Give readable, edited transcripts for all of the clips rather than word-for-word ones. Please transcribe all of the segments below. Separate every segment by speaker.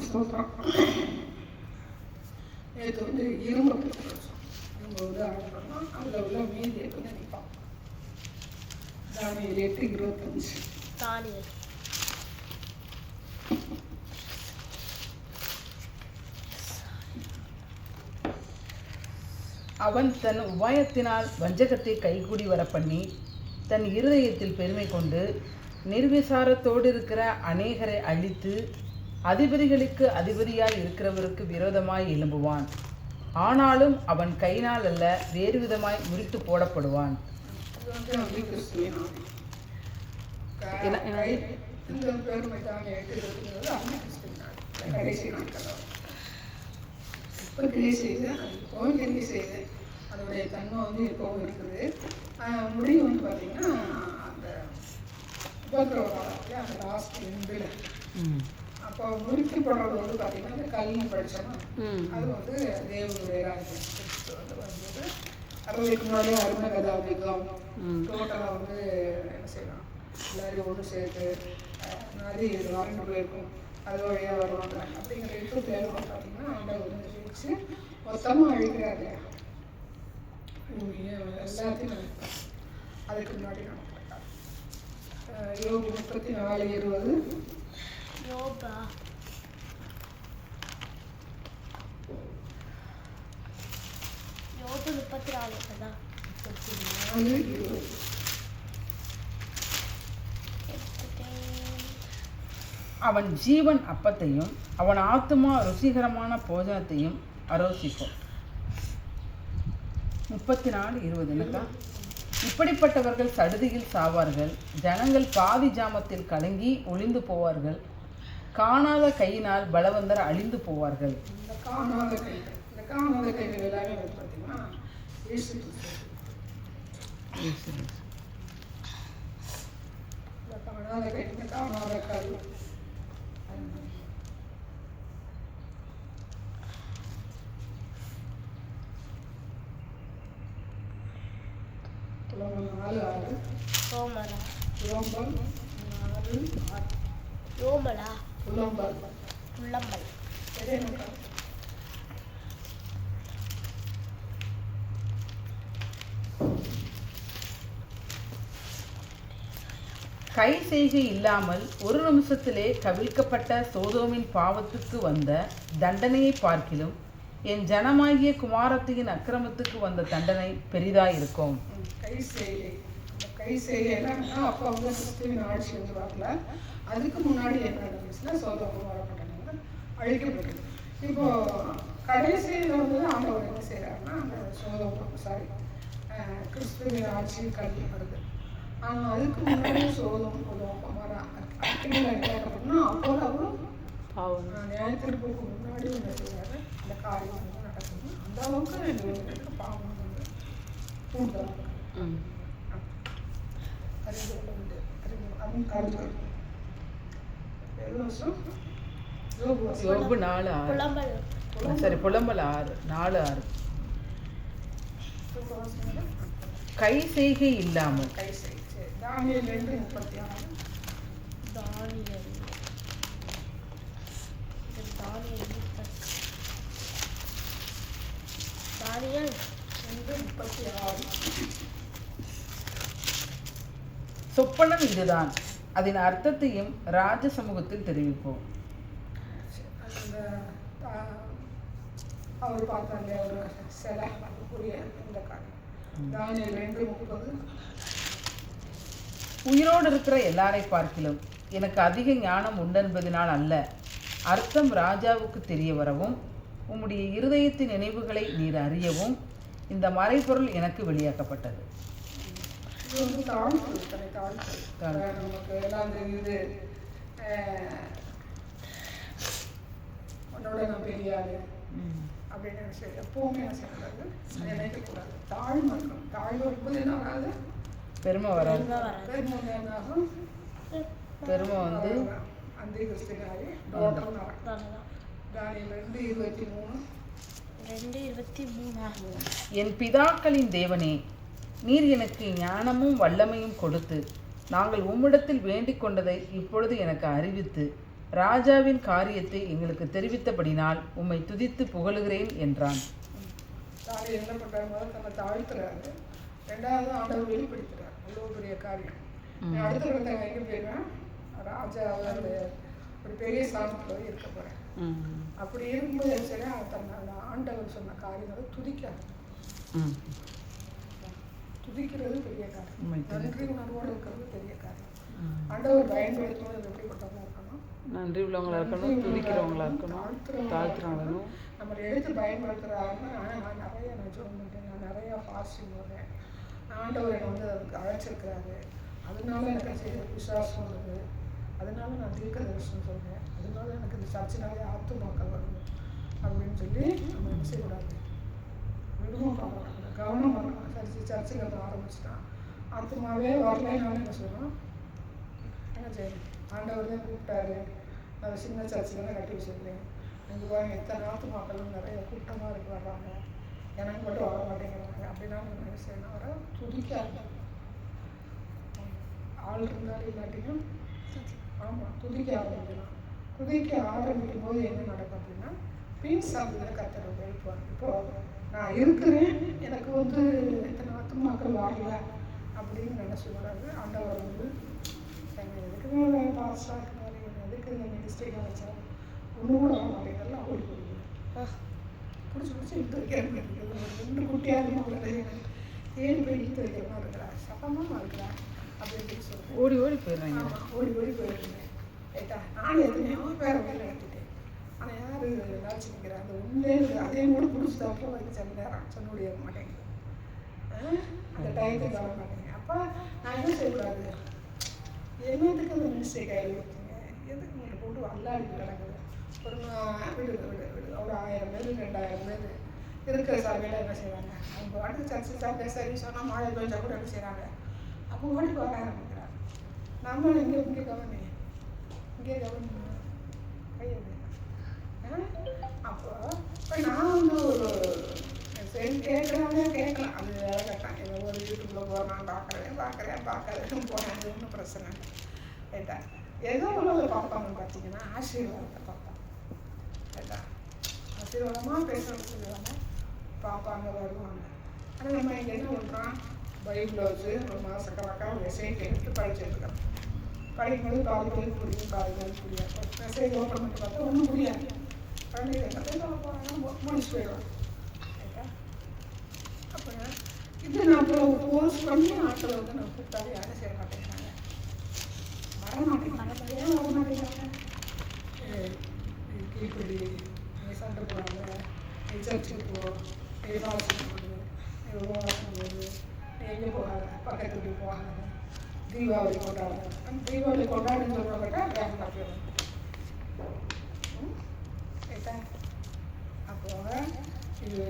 Speaker 1: ஸ்தோத்திரம். நேற்று வந்து இரும்பை பற்றி நம்ம வந்து ஆரம்பிக்கணும். அதில் உள்ள மீதியை கொஞ்சம் நினைப்போம். தானியேல் 8:25.
Speaker 2: தானியேல்
Speaker 3: அவன் தன் உபாயத்தினால் வஞ்சகத்தை கைகூடி வர பண்ணி தன் இருதயத்தில் பெருமை கொண்டு நிர்விசாரத்தோடு இருக்கிற அநேகரை அழித்து அதிபதிகளுக்கு அதிபதியாய் இருக்கிறவருக்கு விரோதமாய் எழும்புவான். ஆனாலும் அவன் கையினால் அல்ல, வேறு விதமாய் முறித்து போடப்படுவான்.
Speaker 1: அதோடைய தன்மை வந்து இப்போவும் இருக்குது. முடிவு வந்து பார்த்தீங்கன்னா அந்த உபத்திரவம் அந்த லாஸ்ட் எண்டில் அப்போ முறிக்கப்படுறது வந்து பார்த்தீங்கன்னா அந்த கல்வி படித்தோம்னா அது வந்து தேவனுடைய ராஜ்யம் வந்து வந்தது. அதுக்கு முன்னாடியே அருமை கதாபிகம் டோட்டலாக வந்து என்ன செய்யலாம், எல்லாரையும் ஒன்று சேர்த்து நதி வறண்டு போயிருக்கும், அது வழியாக வருவாங்க அப்படிங்கிற இப்போ தேவை பார்த்தீங்கன்னா ஆண்டவர் வந்து ஜெயிச்சு மொத்தமாக அழிக்கிறாரு. எல்லாத்தையும் அதுக்கு முன்னாடி நடக்கிறார். யோபு 34:20.
Speaker 2: யோபா யோபு 34 தான்.
Speaker 1: 34:20.
Speaker 3: அவன் ஜீவன் அப்பத்தையும் அவன் ஆத்துமா ருசிகரமான போஜனத்தையும் அரோசிக்கும். 34:20. இப்படிப்பட்டவர்கள் சடுதியில் சாவார்கள். ஜனங்கள் பாதி ஜாமத்தில் கலங்கி ஒளிந்து போவார்கள். காணாத கையினால் பலவந்தர் அழிந்து போவார்கள்.
Speaker 1: இந்த காணாத கைகள் எல்லாமே வந்து பார்த்தீங்கன்னா காணாத கை
Speaker 3: கை செய்கை இல்லாமல் ஒரு நிமிஷத்திலே கவிழ்க்கப்பட்ட சோதோமின் பாவத்துக்கு வந்த தண்டனையை பார்க்கிலும் என் ஜனமாகிய குமாரத்தியின் அக்கிரமத்துக்கு வந்த தண்டனை பெரிதாயிருக்கும்.
Speaker 1: கை செய்யலைன்னா அப்போ வந்து கிறிஸ்துவின் ஆட்சி வந்து வரல. அதுக்கு முன்னாடி என்ன நடந்துச்சுன்னா சோதோம் குமாரப்பட்டணங்க அழிக்கப்பட்டது. இப்போ கடைசியில் வந்து ஆண்டவர் என்ன செய்கிறாருன்னா அந்த கிறிஸ்துவின் ஆட்சி கல்விப்படுது. ஆனால் அதுக்கு முன்னாடி சோதோம் குமாரா அழிக்கப்பட்டோம்னா அப்போ அவரும் நியாயத்திற்கு முன்னாடி என்ன செய்வாரு, அந்த காரியம் வந்து நடக்கணும். அந்த அளவுக்கு எங்களுக்கு பாவம் வந்து கூடுதலாக
Speaker 3: யோபு 4:6. சரி, புலம்பல் 4:6. கை செய்கை இல்லாமல்
Speaker 1: தானியேல் 2:36.
Speaker 2: தானியேல்
Speaker 1: 2:36.
Speaker 3: சொப்பனம் இதுதான், அதன் அர்த்தத்தையும் ராஜ சமூகத்தில் தெரிவிப்போம்.
Speaker 1: அவர் பார்த்தாங்க ஒரு சில அதுக்குரிய இந்த காரியம் தானியேல் 2:30.
Speaker 3: உயிரோடு இருக்கிற எல்லாரை பார்க்கிலும் எனக்கு அதிக ஞானம் உண்டென்பதினால் அல்ல, அர்த்தம் ராஜாவுக்கு தெரிய வரவும் உம்முடைய இருதயத்தின் நினைவுகளை நீர் அறியவும் இந்த மறைபொருள் எனக்கு வெளியாக்கப்பட்டது.
Speaker 1: நமக்கு எல்லாம் தெரியுது, உன்னோட நான் பெரியாது அப்படின்னு எப்பவுமே செய்யக்கூடாது, நினைக்கக்கூடாது. தாழ்மை இருக்கணும். தாழ்வு இருக்கும்போது என்ன வராது,
Speaker 3: பெருமை வராது. பெருமை வந்து
Speaker 1: அந்த கிறிஸ்துனாலே தானியேல் 2:23.
Speaker 3: என் பிதாக்களின் தேவனே, நீர் எனக்கு ஞானமும் வல்லமையும் கொடுத்து நாங்கள் உம்மிடத்தில் வேண்டிக் கொண்டதை இப்பொழுது எனக்கு அறிவித்து ராஜாவின் காரியத்தை எங்களுக்கு தெரிவித்தபடினால் உம்மை துதித்து புகழுகிறேன் என்றான்.
Speaker 1: தானியேல் என்ன பண்றாரு? முதல்ல தன்னை தாழ்த்துறாரு, ரெண்டாவது ஆண்டவர் வெளிப்படுத்துறாரு. அவ்வளோ பெரிய காரியம். அடுத்த இடத்துல எங்கே போயிருவேன்? ராஜா ஒரு பெரிய ஸ்தானத்தில் போய் இருக்க போறேன். அப்படி இருக்கும்போது சரி தன்னை ஆண்டவர் சொன்ன காரியங்களை துதிக்காது. துதிக்கிறது பெரிய காரியம். நன்றி உணர்வோடு இருக்கிறது பெரிய காரியம். ஆண்டவர் பயன்படுத்துவது எப்படிப்பட்டவங்களா இருக்கணும்? நன்றி உள்ளவங்களா இருக்கணும், துதிக்கிறவங்களா இருக்கணும், தாழ்த்துறவங்களும். நம்மளை எடுத்து பயன்படுத்துகிறாருன்னா நான் நிறைய ஜோம் பண்ணுறேன், நான் நிறையா ஃபாஸ்டிங் போடுறேன், ஆண்டவர் என்னை வந்து அதுக்கு அழைச்சிருக்கிறாரு, அதனால எனக்கு விசுவாசம் வருது, அதனால நான் தீர்க்க தரிசனம் சொல்கிறேன், அதனால எனக்கு இந்த சர்ச்சினாலே ஆத்துமாக்கள் வருது அப்படின்னு சொல்லி நம்ம என்ன செய்யக்கூடாது? விடுவோம் பார்க்கலாம், கவனம் பண்ணலாம். சர்ச்சுக்கு வந்து ஆரம்பிச்சுட்டான், ஆத்துமாவே வரலைனாலும் என்ன சொல்லணும்? என்ன செய்யணும்? ஆண்டவர் தான் கூப்பிட்டாரு, நான் சின்ன சர்ச்சில் தான் கட்டி வச்சுருக்கேன், எனக்கு பாருங்க எத்தனை ஆத்துமாக்களும் நிறைய கூட்டமாக இருக்கு வர்றாங்க, எனக்கு மட்டும் வர மாட்டேங்கிறாங்க அப்படின்னா நம்ம என்ன செய்யணும்? அவரை துதிக்க ஆள் இருந்தாலும் இல்லாட்டியும் ஆமாம் துதிக்க ஆரம்பிக்கலாம். துதிக்க ஆரம்பிக்கும் போது என்ன நடக்கும் அப்படின்னா பீன்ஸ் சாப்பிடுற கத்தரை எழுப்புவாங்க. இப்போ நான் இருக்கிறேன், எனக்கு வந்து எத்தனை ஆத்துமாக்கள் வரல அப்படின்னு நினச்சக்கூடாது. ஆண்டவர் வந்து எதுக்குமே பாஸ்டாக இருக்கிறாரு, எதுக்கு இந்த மினிஸ்ட்ரிக்காக வச்சாரு, ஒன்று கூட வர மாட்டேங்கிறல ஓடி போடுது, பிடிச்சி இழுத்து வைக்கிறேன். 2 குட்டியாக தேடி போய் இழுத்து வைக்கிற மாதிரி இருக்கிறா, சப்பமாக இருக்கிறா அப்படின்னு சொல்கிறேன்.
Speaker 3: ஓடி போயிடுறாங்க.
Speaker 1: ஆமாம், ஓடி போயிடுறேன். ரைட்டா? நான் எதுவுமே வேறு வேலை எடுத்துட்டேன். ஆனால் யார் நினச்சி நிற்கிறேன்? அந்த ஒன்றே அதையும் கூட பிடிச்சி தப்போ வரைக்கும் சில நேரம் சொன்ன முடிய மாட்டேங்குது, அந்த டயத்துக்கு வர மாட்டேங்க. அப்போ நான் என்ன செய்யக்கூடாது? என்னத்துக்கு அந்த மினிஸ்ட்ரி கையில் கொடுத்தீங்க, எதுக்கு நீங்கள் போட்டு அல்லாடி கிடக்குது? ஒரு விடு ஒரு 1000 பேர் 2000 பேர் இருக்கிற சபையில் என்ன செய்வாங்க? அவங்க பாட்டுக்கு சர்ச்சு சர்ச்சை சரி சொன்னால் மழை பெஞ்சா கூட என்ன செய்கிறாங்க? அப்போ ஓடி வர ஆரம்பிக்கிறாங்க. நம்ம இங்கே கவனி, இங்கே கவனி கையது. அப்போ இப்போ நான் வந்து ஒரு சரி கேட்குறாங்க, கேட்கலாம், அது வேலை கேட்டான். ஏதோ ஒரு யூடியூப்ல போகிறேன், பார்க்குறேன் போனேன், அது ஒன்றும் பிரச்சனை இல்லை. ரைட்டா? ஏதோ ஒன்று பார்ப்பாங்கன்னு பார்த்தீங்கன்னா ஆசீர்வாதத்தை பார்ப்பாங்க. ரைட்டா? ஆசீர்வாதமாக பேசணும்னு சொல்லுவாங்க, பார்ப்பாங்க, வருவாங்க. ஆனால் நம்ம இங்கே என்ன பண்ணுறோம்? பைபிள் வச்சு ஒரு மாதக்கணக்காக மெசேஜ் எடுத்து படிச்சுருக்கோம். படிக்கும்போது பாதிகள் புரியும், பாதிகள் புரியாது. மெசேஜ் ஓப்பன் பண்ணி பார்த்தா ஒன்றும் புரியாது. குழந்தைங்க என்ன சொல்ல போகிறாங்கன்னா முடிச்சு போயிடுவாங்க. ரைட்டா? அப்போ இது நான் இப்போ போஸ்ட் பண்ணி ஆட்களை வந்து நான் கூப்பிட்டாலே யாரும் செய்ய மாட்டேங்கிறாங்க, வர மாட்டேங்கிறாங்க. ஏன் வர மாட்டேங்கிறாங்க? இப்படி சண்டை போடுறாங்க, சர்ச்சுக்கு போ, வாசம் போடு, வாசம் போடு, எங்கே போகாத, பக்கத்து வீட்டுக்கு போகாத, தீபாவளி கொண்டாடுங்க. அந்த தீபாவளி கொண்டாடுன்னு சொல்கிறவங்கிட்ட வேக மாட்டேன். ரைட்டா? அப்போ இது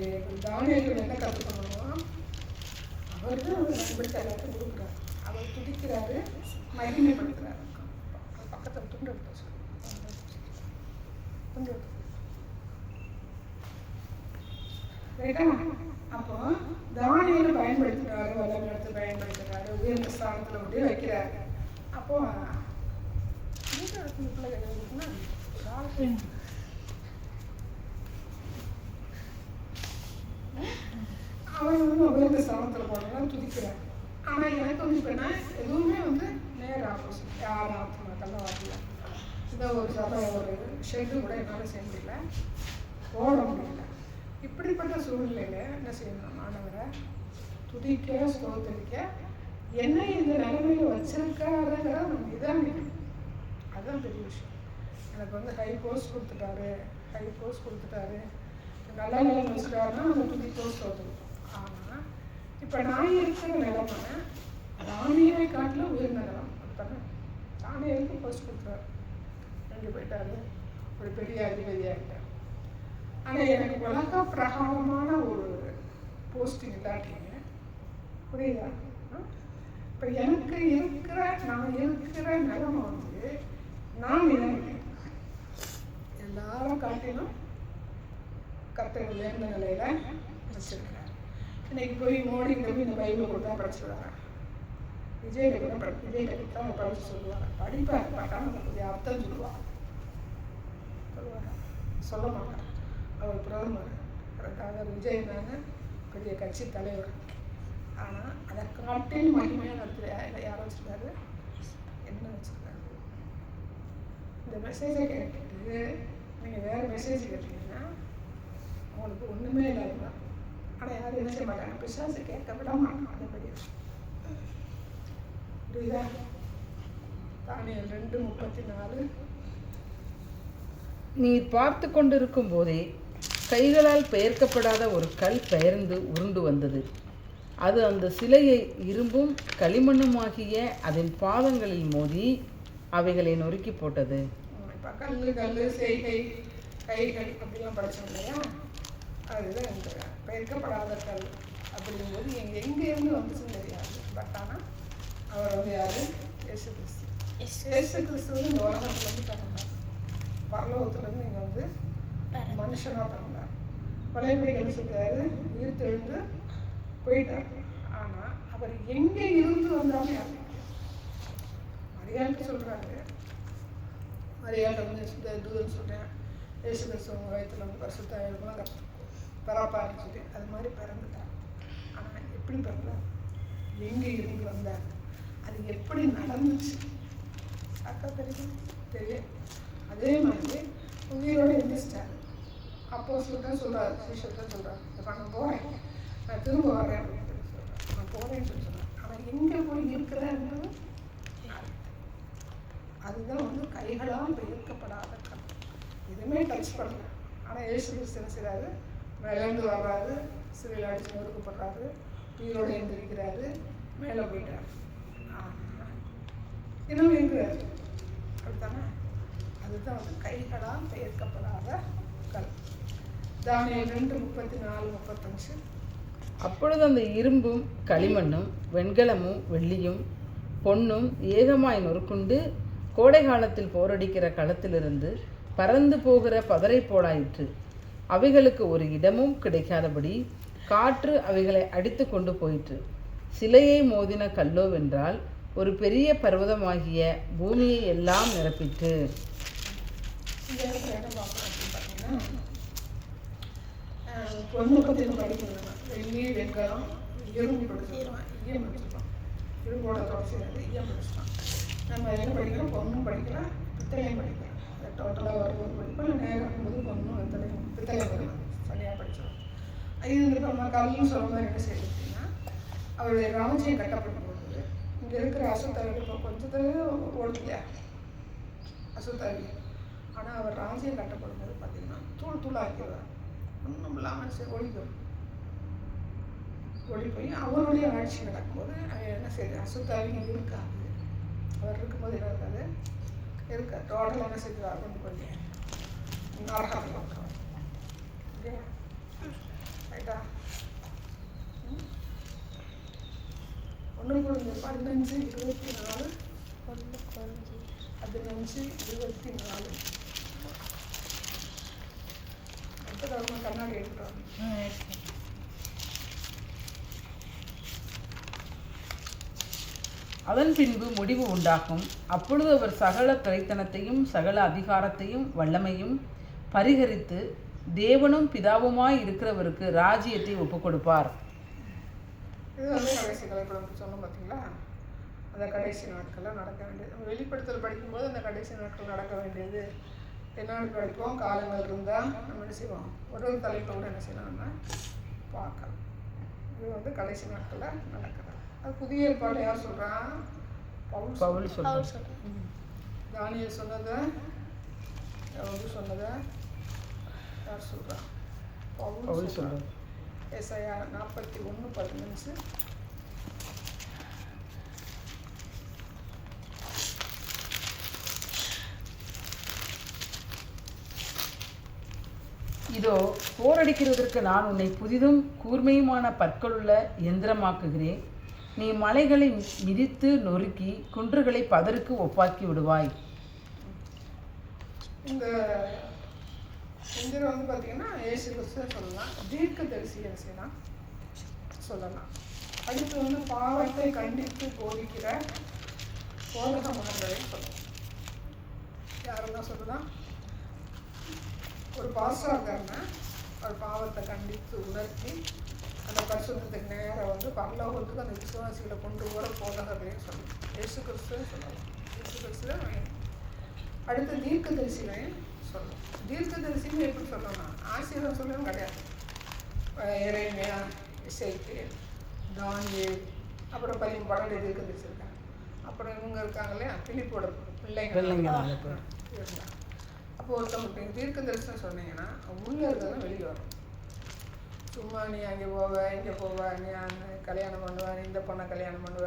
Speaker 1: தானியேல் என்ன கற்றுக்கணும்? அவருக்கு ஒரு நண்பருக்கு எல்லாத்தையும் கொடுக்குறாரு, அவர் துடிக்கிறாரு, மகிமைப்படுத்துறாரு. பக்கத்தில் துண்டு எடுத்து துண்டு எடுத்து ரைட்டா? அப்போ தானியேல் பயன்படுத்துகிறாரு, வல்லமை எடுத்து பயன்படுத்துகிறாரு, உயர்ந்த ஸ்தானத்தில் கொண்டு வைக்கிறாரு. அப்போ பிள்ளைங்க அவன் வந்து உயர்ந்த ஸ்தானத்தில் போனாலும் துதிக்கிறார். ஆனால் எனக்கு வந்து இப்போ நான் எதுவுமே வந்து நேர் ஆப்போசிட், யார் ஆத்மாக்கெல்லாம் வரல. இந்த ஒரு சபை ஒரு ஷெட்டு கூட என்னால் செய்ய முடியல, போட முடியல. இப்படிப்பட்ட சூழ்நிலையில் என்ன செய்யணும்? மாணவரை துதிக்க, ஸ்தோத்தரிக்க, என்ன இந்த நிலைமையில் வச்சிருக்காருங்கிற நம்ம இதான் அதுதான் பெரிய விஷயம். எனக்கு வந்து ஹை போஸ்ட் கொடுத்துட்டாரு, நல்ல நிலைமை வச்சுட்டாருன்னா நம்ம துதிக்கோ ஸ்தோத்தரிக்கும். ஆனால் இப்போ நான் இருக்கிற நிலைமை தானியேலை காட்டிலும் உயர்ந்த நிலம். அதுதானே தானியேலுக்கு போஸ்ட் கொடுத்தாரு, எங்கே போயிட்டாரு? ஒரு பெரிய அதிபதியாகிட்டார். ஆனால் எனக்கு உலக பிரகாரமான ஒரு போஸ்டிங் இல்லாட்டிங்க, புரியுதா? இப்போ எனக்கு நான் இருக்கிற நிலைமை வந்து நான் நினைக்கிறேன் எல்லாரும் காட்டிலும் கர்த்தர் உயர்ந்த நிலையில் வச்சிருக்கிறார். இன்னைக்கு போய் மோடி போய் இந்த பைபிள் கொடுத்தா படிச்சுட்டு வரேன், விஜய் தான் படிச்சு சொல்லுவாங்க, படிப்பார் பார்க்காம புதிய அர்த்தம் சொல்லுவாங்க. சொல்ல மாட்டார். அவர் பிரதமர், அவர் விஜய் தானே பெரிய கட்சி தலைவர். ஆனால் அதை காட்டில் மகிமையாக நடத்துகிற யாரை வச்சுருக்காரு? என்ன வச்சுருக்காரு? இந்த மெசேஜை கேட்டுட்டு நீங்கள் வேறு மெசேஜ் கேட்டீங்கன்னா உங்களுக்கு ஒன்றுமே இல்லாமல். ஆனால் யாரும் என்ன செய்ய மாட்டாங்க? பிசாசு கேட்க விட மாட்டாங்க. அந்த மாதிரி புரியுதா? தானியேல் 2:34.
Speaker 3: நீர் பார்த்து கொண்டிருக்கும் போதே கைகளால் பெயர்க்கப்படாத ஒரு கல் பெயர்ந்து உருண்டு வந்தது. அது அந்த சிலையை இரும்பும் களிமண்ணுமாகிய அதன் பாதங்களில் மோதி அவைகளை நொறுக்கி போட்டது.
Speaker 1: இப்போ கல் செய்கை கைகள் அப்படிலாம் படித்தோம் இல்லையா? அதுதான் இந்த பெயர்க்கப்படாத கல் அப்படிங்கும்போது எங்கேருந்து வந்துச்சுன்னு தெரியாது. பட் ஆனால் அவர் வந்து யார்? இயேசு கிறிஸ்து. இயேசு கிறிஸ்து இந்த உலகத்துலேருந்து பிறந்தார். பரலோகத்துலேருந்து இங்கே வந்து மனுஷனாக பிறந்தார். பழையபடி என்ன சொல்றாரு? உயிர் தெழுந்து போயிட்டார். ஆனால் அவர் எங்கே இருந்து வந்தாலும் யாரும் மரியாளுக்கு சொல்கிறாரு. மரியாதை வந்து தூதன் சொல்கிறேன், இயேசு கிறிஸ்து உங்கள் வயத்தில் வந்து பரிசுத்த இருக்கும் பராப்பா இருந்துச்சு. அது மாதிரி பிறந்துட்டார். ஆனால் எப்படி பிறந்தார்? எங்கே இருந்து வந்தார்? அது எப்படி நடந்துச்சு? அக்கா தெரியும். அதே மாதிரி உயிரோடு எழுந்திரிச்சிட்டாரு. அப்போ சொல்லிட்டு சொல்கிறார், சீஷர்தான் சொல்கிறார், இப்போ நான் போகிறேன், நான் திரும்ப வரேன் அப்படின்னு சொல்லி சொல்கிறேன். நான் போகிறேன்னு சொல்லி சொல்கிறேன். ஆனால் எங்கே போய் இருக்கிறேன்றது அதுதான் வந்து கைகளால் பெயர்க்கப்படாத கல். எதுவுமே டச் பண்ணல. ஆனால் இயேசு கிறிஸ்து என்ன செய்கிறாரு? விளையாண்டு வர்றாரு, சிறையில் அடித்து நொறுக்கப்படுறாரு, உயிரோடு எழுந்திருக்கிறாரு, மேலே போயிட்டார். இன்னும் இருக்கிறாரு. அப்படித்தானே? அதுதான் வந்து கைகளால் பெயர்க்கப்படாத கல். தானியேல் 2:34-35.
Speaker 3: அப்பொழுது அந்த இரும்பும் களிமண்ணும் வெண்கலமும் வெள்ளியும் பொன்னும் ஏகமாய் நொறுக்குண்டு கோடை காலத்தில் போரடிக்கிற களத்திலிருந்து பறந்து போகிற பதரை போலாயிற்று. அவைகளுக்கு ஒரு இடமும் கிடைக்காதபடி காற்று அவைகளை அடித்து கொண்டு போயிற்று. சிலையை மோதின கல்லோவென்றால் ஒரு பெரிய பர்வதமாகிய பூமியை எல்லாம் நிரப்பிற்று.
Speaker 1: பொண்ணு பற்றி படிக்கணும். வெள்ளி வெண்கலம் இரும்பு படிச்சிருக்கோம், ஈயம் படிச்சிருக்கோம். இரும்போட தொடர்ச்சியாது ஈயம் படிச்சிட்டோம். நம்ம என்ன படிக்கிறோம்? பொண்ணும் படிக்கலாம், பித்தளையும் படிக்கலாம். டோட்டலாக வரும்போது படிப்போம். நேரம் இருக்கும்போது பொண்ணும் பித்தளையும் படிக்கலாம். சரியாக படிச்சிடும். இது வந்து நம்ம கல்லுன்னு சொல்ல மாதிரி என்ன செய்யுதுன்னா, அவருடைய ராஜ்யம் கட்டப்படும் போது இங்கே இருக்கிற அசுத்தவி இப்போ கொஞ்சத்தில் ஓடுலையா அசுத்தவி. ஆனால் அவர் ராஜ்யம் கட்டப்படும் போது பார்த்தீங்கன்னா தூள் தூளாக்கிடுவார். ஒன்றும் இல்லாமல் ஓடி போய் அவருடைய ஆட்சி நடக்கும்போது என்ன செய்யுது? அசுத்தாவிங்க இருக்காது. அவர் இருக்கும்போது என்ன இருக்காது? இருக்காது. டோட்டல் என்ன செய்வார்? கொண்டு போய் நரகத்தில் உட்கார். ஓகே ரைட்டா? 1 Corinthians 15:24. 15:24. அடுத்தது கண்ணாடி எடுக்கிறோம்.
Speaker 3: அதன் பின்பு முடிவு உண்டாகும். அப்பொழுது அவர் சகல துரைத்தனத்தையும் சகல அதிகாரத்தையும் வல்லமையும் பரிகரித்து தேவனும் பிதாவுமாய் இருக்கிறவருக்கு ராஜ்யத்தை ஒப்புக் கொடுப்பார்.
Speaker 1: இது வந்து கடைசி கலைப்படம் சொன்னோம் பார்த்தீங்களா? அந்த கடைசி நாட்கள்லாம் நடக்க வேண்டியது. நம்ம வெளிப்படுத்தல் படிக்கும்போது அந்த கடைசி நாட்கள் நடக்க வேண்டியது என்னென்னு படிப்போம். காலங்கள் இருந்தால் நம்ம என்ன செய்வோம்? ஒரு தலைப்போடு என்ன செய்யலாம்? நம்ம பார்க்கலாம். இது வந்து கடைசி நாட்களில் நடக்கிறது. அது புதிய ஏற்பாடு யார் சொல்கிறான்? பவுல் சொல்கிறான். தானியேல் சொன்னதை சொன்னதை யார் சொல்கிறான்? பவுல் சொல்கிறான். ஏசாயா 41:15.
Speaker 3: இதோ போரடிக்கிறதற்கு நான் உன்னை புதிதும் கூர்மையுமான பற்களுள்ள எந்திரமாக்குகிறேன். நீ மலைகளை மிதித்து நொறுக்கி குன்றுகளை பதருக்கு ஒப்பாக்கி விடுவாய்.
Speaker 1: இந்த எந்திரம் வந்து பார்த்தீங்கன்னா இயேசு கிறிஸ்து சொல்லலாம், தீர்க்கதரிசி செய்யலாம் சொல்லலாம். அடுத்து வந்து பாவத்தை கண்டித்து போதிக்கிற போதகமானவரை சொல்லலாம். யாரெல்லாம் சொல்லலாம்? ஒரு பாஸ்டராக இருக்காருன்னா ஒரு பாவத்தை கண்டித்து உணர்த்தி அந்த பரிசுத்தத்துக்கு நேரம் வந்து பரலோகத்துக்கு அந்த விசுவாசிகளை கொண்டு போகிற போதகர்களையும் சொல்லணும். இயேசு கிறிஸ்துவையும் சொல்லலாம். இயேசு கிறிஸ்துவை அடுத்த தீர்க்கதரிசிகளையும் சொல்லணும். தீர்க்கதரிசின்னு எப்படி சொல்லணும்? ஆசீர்வாதம் சொல்லவும் கிடையாது. எரேமியா, எசேக்கியேல், தானியேல், அப்புறம் 12 தீர்க்கதரிசி இருக்காங்க. அப்புறம் இவங்க இருக்காங்க இல்லையா, பிலிப்போட பிள்ளைங்க இருந்தாங்க. அப்போ ஒருத்தவங்க தீர்க்க தரிசனம் சொன்னீங்கன்னா உள்ளே இருக்கிறதும் வெளியே வரும். சும்மா நீ அங்கே போவ இங்கே போவ, நீ அந்த கல்யாணம் பண்ணுவ, நீ இந்த பொண்ணை கல்யாணம் பண்ணுவ,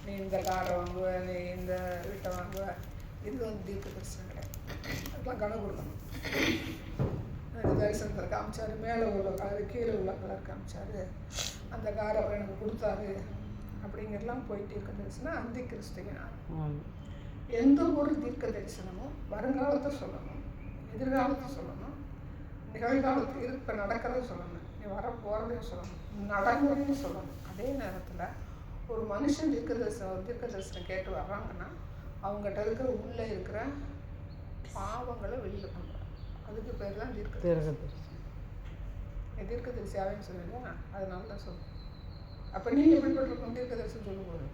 Speaker 1: நீ இந்த காரை வாங்குவ, நீ இந்த வீட்டை வாங்குவ, இது வந்து தீர்க்க தரிசனம் கிடையாது. அதுக்கெல்லாம் கணக்கு கொடுக்கணும். எனக்கு தரிசனத்தில் காமிச்சாரு, மேலே உள்ள கலர் கீழே உள்ள கலர் காமிச்சாரு, அந்த காரை அவர் எனக்கு கொடுத்தாரு அப்படிங்கிறலாம் போய் தீர்க்க தரிசனம் அந்தி கிறிஸ்துவ. எந்த ஒரு தீர்க்க தரிசனமும் வருங்காலத்தை சொல்லணும், எதிர்காலத்தை சொல்லணும், நிகழ்காலத்து இப்போ நடக்கிறத சொல்லணும், நீ வர போகிறதையும் சொல்லணும், நடைமுறையும் சொல்லணும். அதே நேரத்தில் ஒரு மனுஷன் தீர்க்க தரிசனம் கேட்டு வர்றாங்கன்னா அவங்ககிட்ட இருக்கிற உள்ளே இருக்கிற பாவங்களை வெளியில் கொண்டு வர, அதுக்கு பேர் தான் தீர்க்க தரிசனம். தரிசியாவேன்னு சொல்லுங்க, அதனால தான் சொல்லணும். அப்போ நீ எப்படிப்பட்டிருக்கோம் தீர்க்க தரிசனம் சொல்லும்போது?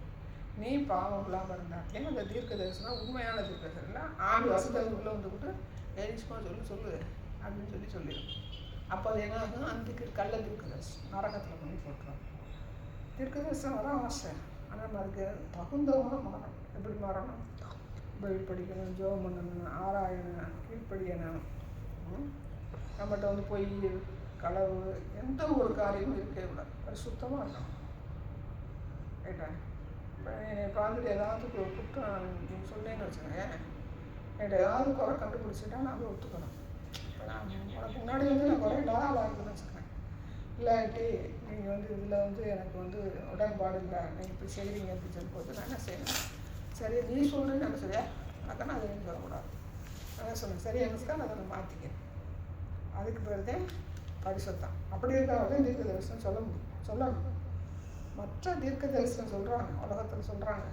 Speaker 1: நீ பாவம் இல்லாமல் இருந்தா ஏன்னா அந்த தீர்க்க தரிசனம் உண்மையான தீர்க்க தரிசனம். ஆண்டு வசதி உள்ளே வந்துக்கிட்டு ஏரிச்சுமா சொல்லு அப்படின்னு சொல்லிடும். அப்போ அது என்ன ஆகும்? அந்த கள்ள தீர்க்க தரிசனம் நரகத்தில் பண்ணி போட்டுரும். தீர்க்க தரிசனம் வர ஆசை, ஆனால் நம்ம அதுக்கு தகுந்தவங்க மாறணும். எப்படி மாறணும்? பைபிள் படிக்கணும், ஜெபம் பண்ணணும், ஆராயணும், கீழ்ப்படியணும். நம்மகிட்ட வந்து பொய், களவு, எந்த ஒரு காரியமும் இருக்கவே கூடாது. அது சுத்தமாக இருக்கணும். ரைட்டா? இப்போ என்னை பார்த்துட்டு ஏதாவது குற்றம் நீங்கள் சொன்னேன்னு வச்சுக்கோங்க, என்கிட்ட ஏதாவது குறை கண்டுபிடிச்சிட்டா நான் அதை ஒத்துக்கணும். இப்போ நான் உனக்கு முன்னாடி வந்து நான் குறை ஆளாக இருக்குதுன்னு வச்சுக்கேன், இல்லாட்டி நீங்கள் வந்து இதில் வந்து எனக்கு வந்து உடன்பாடு இல்லை, நீங்கள் இப்படி செய்கிறீங்க அப்படின்னு சொல்லும்போது நான் என்ன செய்யணும்? சரி நீ சொல்கிறேன்னு நான் சரியா அக்கா நான் அதை எனக்கு சொல்லக்கூடாது. நான் சொன்னேன் சரி எனக்கு நான் அதை மாற்றிக்கிறேன். அதுக்கு பிறகு பரிசுத்தம். அப்படி இருக்கிறவங்க தீர்க்க தரிசனம் சொல்லணும். மற்ற தீர்க்க தரிசனம் சொல்கிறாங்க, உலகத்தில் சொல்கிறாங்க.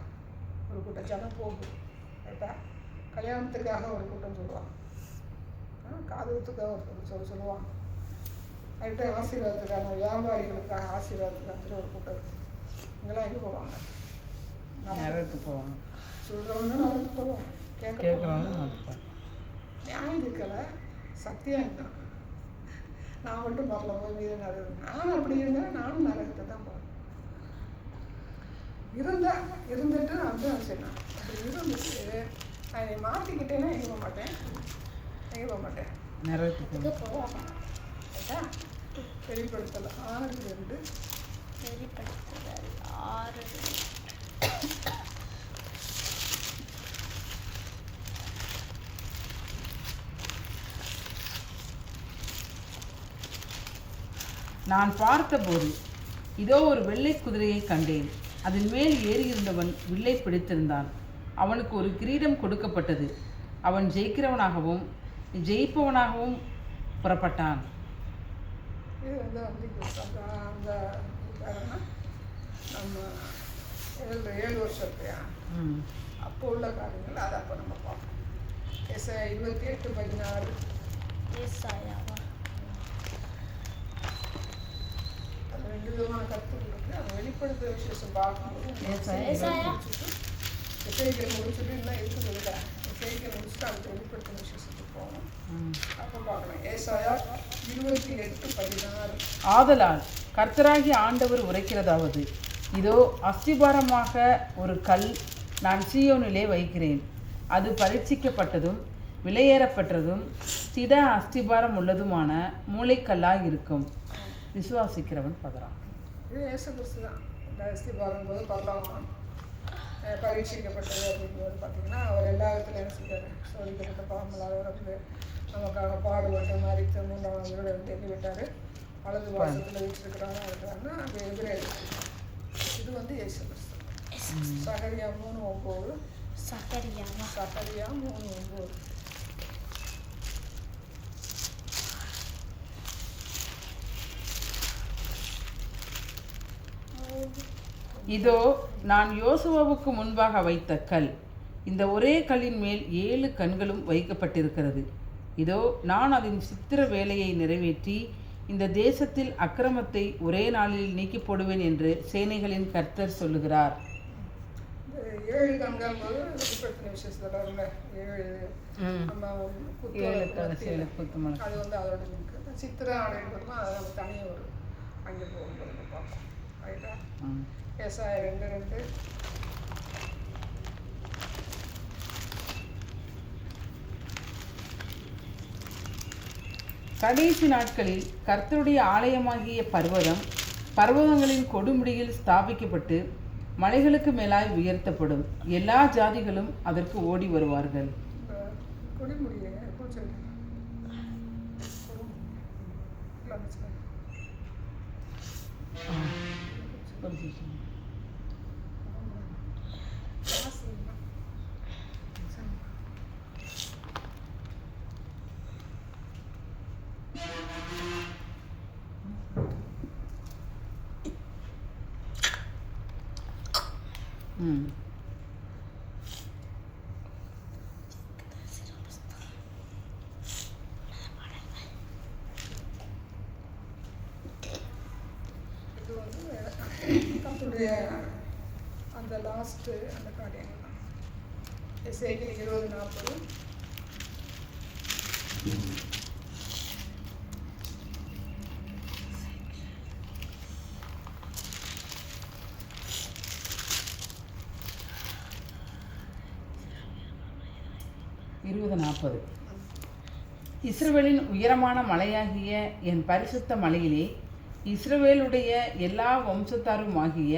Speaker 1: ஒரு கூட்டம் ஜனம் போகுது, ரைட்டா? கல்யாணத்துக்காக ஒரு கூட்டம் சொல்லுவாங்க, காதுகத்துக்காக ஒரு சொல்லுவாங்க, ரைட்டா? ஆசீர்வாதத்துக்கான வியாபாரிகளுக்காக ஆசீர்வாதத்துக்காக ஒரு கூட்டம் இருக்குது. இங்கெல்லாம் எங்கே போவாங்க?
Speaker 3: நரகத்துக்கு போவாங்க.
Speaker 1: சொல்கிறவங்க நரகத்துக்கு போவாங்க, கேட்குறவங்க நியாயம் இருக்கலை, சத்தியம் இருக்கான். நான் மட்டும் வரல போய் மீது நரகம். நான் அப்படி இருந்தேன், நானும் நரகத்தை தான் போவேன். இருந்துட்டு நான் தான் சொன்னேன். அப்படி இருந்துட்டு நான் என்னை மாற்றிக்கிட்டேன்னா எங்கே போக மாட்டேன்
Speaker 3: நரகத்துக்கு
Speaker 1: போவாங்க. ரைட்டா? வெளிப்படுத்தல் 6:2.
Speaker 2: வெளிப்படுத்துதல் 6.
Speaker 3: நான் பார்த்தபோது இதோ ஒரு வெள்ளை குதிரையை கண்டேன். அதன் மேல் ஏறியிருந்தவன் வில்லை பிடித்திருந்தான். அவனுக்கு ஒரு கிரீடம் கொடுக்கப்பட்டது. அவன் ஜெயிக்கிறவனாகவும் ஜெயிப்பவனாகவும் புறப்பட்டான்.
Speaker 1: இது வந்து அந்த நம்ம 7 வருஷம் இருக்கையா அப்போ உள்ள காரியங்கள் அதை அப்போ நம்ம பார்ப்போம். 28:16.
Speaker 2: ஏசாயாவா?
Speaker 1: அது 2 விதமான கருத்துக்கள் இருக்குது. அதை வெளிப்படுத்துகிற விசேஷம் பார்க்கும்போது எச்சரிக்கை முடிச்சுட்டு இன்னும் இருக்குது இல்லை, எச்சரிக்கை முடிச்சுட்டு அதுக்கு வெளிப்படுத்துகிற விசேஷத்துக்கு போகணும். அப்போ பார்க்கலாம். ஏசாயா 28:16.
Speaker 3: ஆதலால் கர்த்தராகிய ஆண்டவர் உரைக்கிறதாவது, இதோ அஸ்திபாரமாக ஒரு கல் நான் சீயோனிலே வைக்கிறேன். அது பரீட்சிக்கப்பட்டதும் விலையேறப்பட்டதும் திட அஸ்திபாரம் உள்ளதுமான மூளைக்கல்லாக இருக்கும். விசுவாசிக்கிறவன் பதறான்.
Speaker 1: இது இயேசு கிறிஸ்து தான். இந்த அஸ்திபாரம் போது பரலோகம் பரீட்சிக்கப்பட்டது அப்படிங்கும்போது பார்த்தீங்கன்னா அவர் எல்லா விதத்துலையும் என்ன செஞ்சார்? சோதிக்கப்பட்ட பாவங்களாக வந்து நமக்காக பாடுபட்ட மரித்த 3ஆம் நாள் வந்து எண்ணி விட்டார். வலது வாசத்தில் வச்சிருக்கிறாங்க இருக்காருன்னா அது எதிரே இருக்கு. இது வந்து இயேசு கிறிஸ்து. சகரியா 3:9.
Speaker 2: சகரியா
Speaker 1: 3:9.
Speaker 3: இதோ நான் யோசுவாவுக்கு முன்பாக வைத்த கல், இந்த ஒரே கல்லின் மேல் 7 கண்களும் வைக்கப்பட்டிருக்கிறது. இதோ நான் அதன் சித்திர வேலையை நிறைவேற்றி இந்த தேசத்தில் அக்கிரமத்தை ஒரே நாளில் நீக்கி போடுவேன் என்று சேனைகளின் கர்த்தர் சொல்லுகிறார்.
Speaker 1: இந்த 7 கண்கள் போது வெளிப்படுத்தின விசேஷத்தில் வரும்ல 7 நம்ம குத்து அது வந்து அதோட இருக்கு. சித்திரை ஆடைன்றதுமா அதை நம்ம தனியாக ஒரு அங்கே போகும்போது பார்ப்போம். ரைட்டா? ஏசாயா 2:2
Speaker 3: கடைசி நாட்களில் கர்த்தருடைய ஆலயமாகிய பர்வதங்களின் கொடுமுடியில் ஸ்தாபிக்கப்பட்டு மலைகளுக்கு மேலாய் உயர்த்தப்படும். எல்லா ஜாதிகளும் அதற்கு ஓடி வருவார்கள்.
Speaker 1: அந்த லாஸ்ட்டு அந்த காரியங்கள் தான். எசேக்கியேல் 20:40
Speaker 3: 20:40 இஸ்ரவேலின் உயரமான மலையாகிய என் பரிசுத்த மலையிலே இஸ்ரவேலுடைய எல்லா வம்சத்தாருமாகிய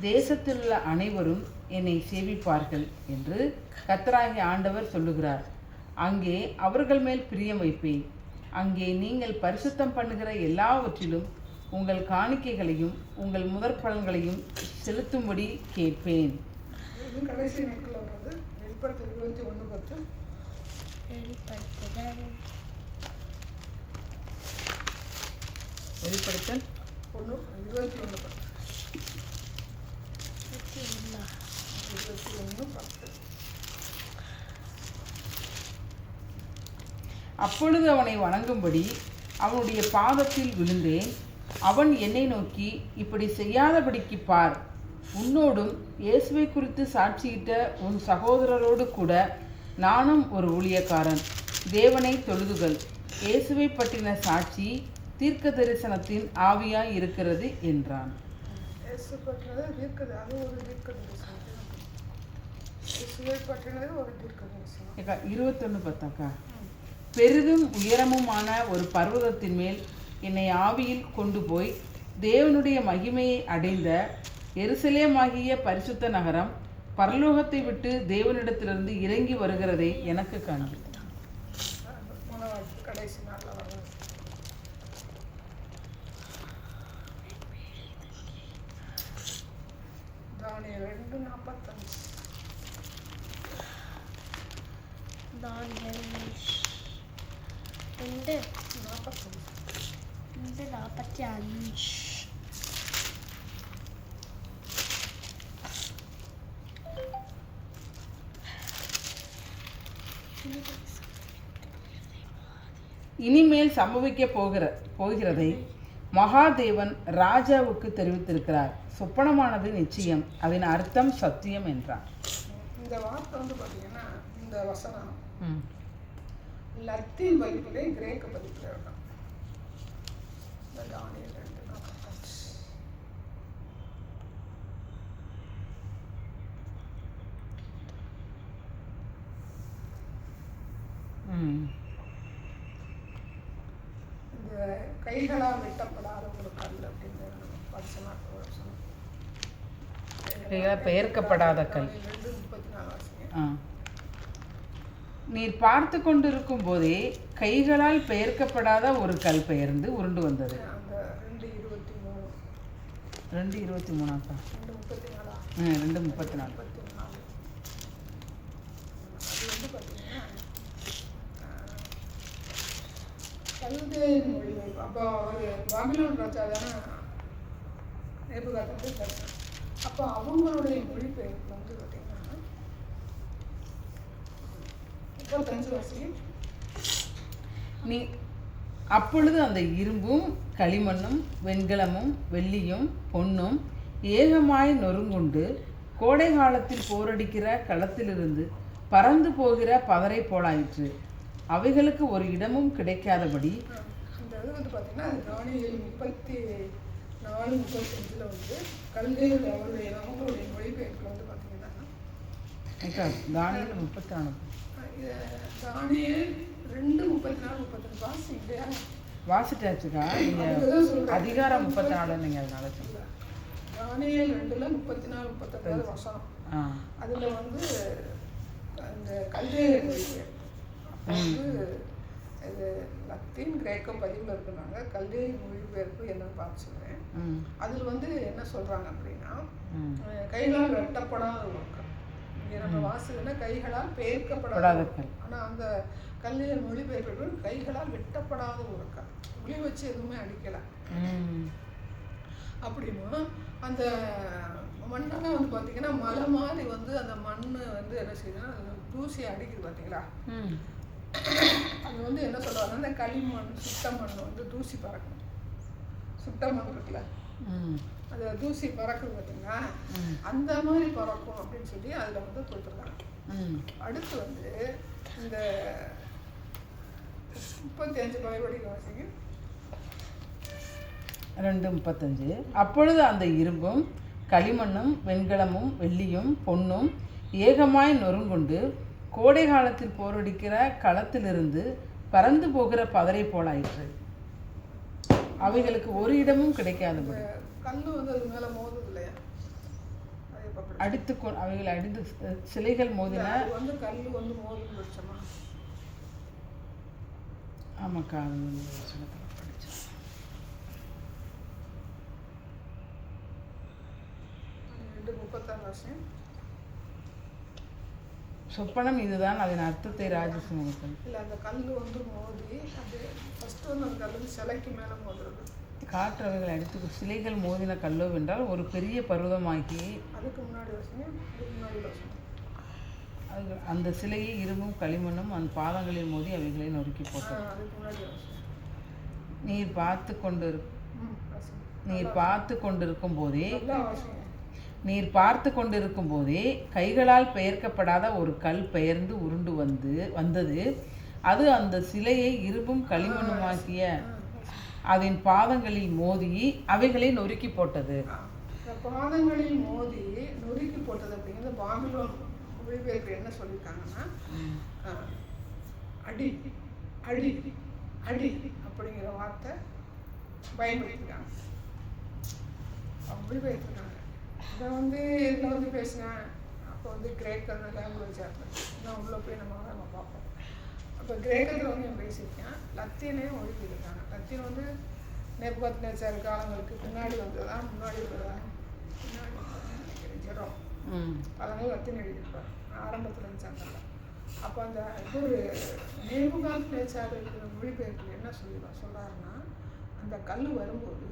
Speaker 3: தேசத்திலுள்ள அனைவரும் என்னை சேவிப்பார்கள் என்று கர்த்தராகிய ஆண்டவர் சொல்லுகிறார். அங்கே அவர்கள் மேல் பிரியம் வைப்பேன். அங்கே நீங்கள் பரிசுத்தம் பண்ணுகிற எல்லாவற்றிலும் உங்கள் காணிக்கைகளையும் உங்கள் முதற் பலன்களையும் செலுத்தும்படி கேட்பேன்.
Speaker 1: கடைசி நாட்களில் வருது. வெளிப்படுத்தல் 21:10
Speaker 3: வெளிப்படுத்தல்
Speaker 1: 21:10
Speaker 3: அப்பொழுது அவனை வணங்கும்படி அவனுடைய பாதத்தில் விழுந்தேன். அவன் என்னை நோக்கி, இப்படி செய்யாதபடிக்கு பார், உன்னோடும் இயேசுவை குறித்து சாட்சியிட்ட உன் சகோதரரோடு கூட நானும் ஒரு ஊழியக்காரன். தேவனை தொழுதுகள். இயேசுவை பற்றின சாட்சி தீர்க்க தரிசனத்தின் ஆவியாய் இருக்கிறது என்றான். 21:10 பெரிதும் உயரமுமான ஒரு பர்வதத்தின் மேல் என்னை ஆவியில் கொண்டு போய் தேவனுடைய மகிமையை அடைந்த எருசலேமாகிய பரிசுத்த நகரம் பரலோகத்தை விட்டு தேவனிடத்திலிருந்து இறங்கி வருகிறதை எனக்கு காண்பித்தார்.
Speaker 1: கடைசி நாளில் வருது. தானியேல் 2:45
Speaker 2: தானியேல் 2:45
Speaker 3: இனிமேல் சம்பவிக்க போகிறதை மகாதேவன் ராஜாவுக்கு தெரிவித்திருக்கிறார். சொப்பனமானது நிச்சயம், அதன் அர்த்தம் சத்தியம் என்றார்.
Speaker 1: இந்த வார்த்தை வந்து பார்த்தீங்கன்னா இந்த வசனம் லத்தீன் பதிப்பிலே கிரேக்க பதிப்பில் இருக்கும். இந்த தானியேல் 2:45 இந்த கைகளால் வெட்டப்படாத ஒரு கல் அப்படிங்கிற வசனம்
Speaker 3: பெயர்க்கப்படாத கல்.
Speaker 1: 2:34
Speaker 3: நீர் பார்த்து கொண்டிருக்கும் போதே கைகளால் பெயர்க்கப்படாத ஒரு கல் பெயர்ந்து உருண்டு வந்தது. 2:23 2:34
Speaker 1: அது வந்து பார்த்தீங்கன்னா கல்தேயன் மொழி. அப்போ அவர் பாபிலோன் ராஜா தானே நேபுகாத்நேச்சர். அப்போ அவங்களுடைய மொழிபெயர்ப்பு வந்து பார்த்தீங்கன்னா 35 வருஷம்
Speaker 3: நீ அப்பொழுது அந்த இரும்பும் களிமண்ணும் வெண்கலமும் வெள்ளியும் பொன்னும் ஏகமாய் நொறுங்குண்டு கோடை காலத்தில் போரடிக்கிற களத்திலிருந்து பறந்து போகிற பதரை போலாயிற்று. அவைகளுக்கு ஒரு இடமும் கிடைக்காதபடி.
Speaker 1: அந்த இது வந்து பார்த்தீங்கன்னா தானியேல் 34:35 வந்து கல்தேயர் அவங்களுடைய மொழிபெயர்ப்பில் வந்து பார்த்தீங்கன்னா
Speaker 3: தானியேல் 34
Speaker 1: தானியேல் 2:34-35 வாசிங்க.
Speaker 3: வாசிட்டாச்சுக்கா. நீங்கள் அதிகாரம் 34 நீங்கள் அதனால சொல்லுங்கள்.
Speaker 1: தானியேல் 2:34-35 வசனம். அதில் வந்து அந்த கல்தேயர் மொழிபெயர்ப்பு வந்து இது லத்தீன் கிரேக்கம் பதிவில் இருக்கிறாங்க. கல்தேயர் மொழிபெயர்ப்பு என்னன்னு பார்த்து சொல்கிறேன். அதில் வந்து என்ன சொல்கிறாங்க அப்படின்னா கைகளால் வெட்டப்படாத ஒர்க்கம். இங்கே நம்ம வாசல்னா கைகளால் பெயர்க்கப்படாத. ஆனால் அந்த கல்தேயர் மொழிபெயர்ப்பு கைகளால் வெட்டப்படாத ஒர்க்கம். உளி வச்சு எதுவுமே அடிக்கலை அப்படின்னா அந்த மண்ணெல்லாம் வந்து பார்த்தீங்கன்னா மலை மாதிரி வந்து அந்த மண் வந்து என்ன செய்யுதுன்னா தூசியை அடிக்குது பார்த்தீங்களா. அது வந்து என்ன சொல்லுவாங்க, அந்த களிமண் சுட்ட மண் வந்து தூசி பறக்கும். சுட்ட மண் இருக்குல்ல, அந்த தூசி பறக்குது பார்த்தீங்கன்னா அந்த மாதிரி பறக்கும் அப்படின்னு சொல்லி அதில் வந்து கொடுத்துருக்காங்க. அடுத்து வந்து இந்த 35 மறுபடியும் வாசிங்க.
Speaker 3: 2:35 அப்பொழுது அந்த இரும்பும் களிமண்ணும் வெண்கலமும் வெள்ளியும் பொன்னும் ஏகமாய் நொறுங்குண்டு கோடை காலத்தில் போரடிக்கிற களத்திலிருந்து பறந்து போகிற பதரை போலாயிற்று. அவைகளுக்கு ஒரு இடமும் கிடைக்காதபடி.
Speaker 1: கல்லு வந்து அது மேலே மோதுது இல்லையா,
Speaker 3: அடித்து அவைகளை அடித்து சிலைகள் மோதின
Speaker 1: வந்து கல்லு வந்து மோதுன்னு வச்சோமா.
Speaker 3: ஆமாக்கா, அது சொப்பனம் இதுதான், அதன் அர்த்தத்தை ராஜசிம்மத்தில்
Speaker 1: இல்லை. அந்த கல் வந்து மோதி அது ஃபஸ்ட்டு வந்து அந்த கல் சிலைக்கு மேலே மோதுறது.
Speaker 3: காற்றவைகளை அடித்து சிலைகள் மோதின கல்லோ வென்றால் ஒரு பெரிய பருவதமாக்கி
Speaker 1: அதுக்கு முன்னாடி
Speaker 3: அது அந்த சிலையை இரும்பும் களிமண்ணும் அந்த பாதங்களில் மோதி அவைகளை நொறுக்கி போட்டது. நீர் பார்த்து கொண்டிருக்கும் போதே கைகளால் பெயர்க்கப்படாத ஒரு கல் பெயர்ந்து உருண்டு வந்தது. அது அந்த சிலையை இரும்பும் களிமண்ணுமாக்கிய அதன் பாதங்களில் மோதி அவைகளை நொறுக்கி போட்டது.
Speaker 1: பாதங்களில் மோதி நொறுக்கி போட்டது அப்படிங்கிறது பாபிலோன் மொழிபெயர்ப்பு என்ன சொல்லியிருக்காங்கன்னா அடி அடி அடி அப்படிங்கிற வார்த்தை பயன்படுத்திருக்காங்க, மொழிபெயர்த்திருக்காங்க. இதை வந்து இதில் வந்து பேசினேன். அப்போ வந்து கிரேக்க லாங்குவேஜாக இருந்தது. இன்னும் உள்ளே போய் நம்ம பார்ப்போம். அப்போ கிரேக்கத்தில் வந்து நான் பேசியிருக்கேன். லத்தீனே மொழிபெயர்த்திருக்காங்க. லத்தீன் வந்து நேபுகாத்நேச்சார் காலங்களுக்கு பின்னாடி வந்ததுதான், முன்னாடி ஜெரம் அதனால லத்தீன் எழுதியிருப்பார் ஆரம்பத்தில் இருந்துச்சாங்க. அப்போ அந்த ஒரு நேபுகாத்நேச்சார் இருக்கிற மொழிபெயர்ப்பில் என்ன சொல்கிறாருன்னா, அந்த கல் வரும்போது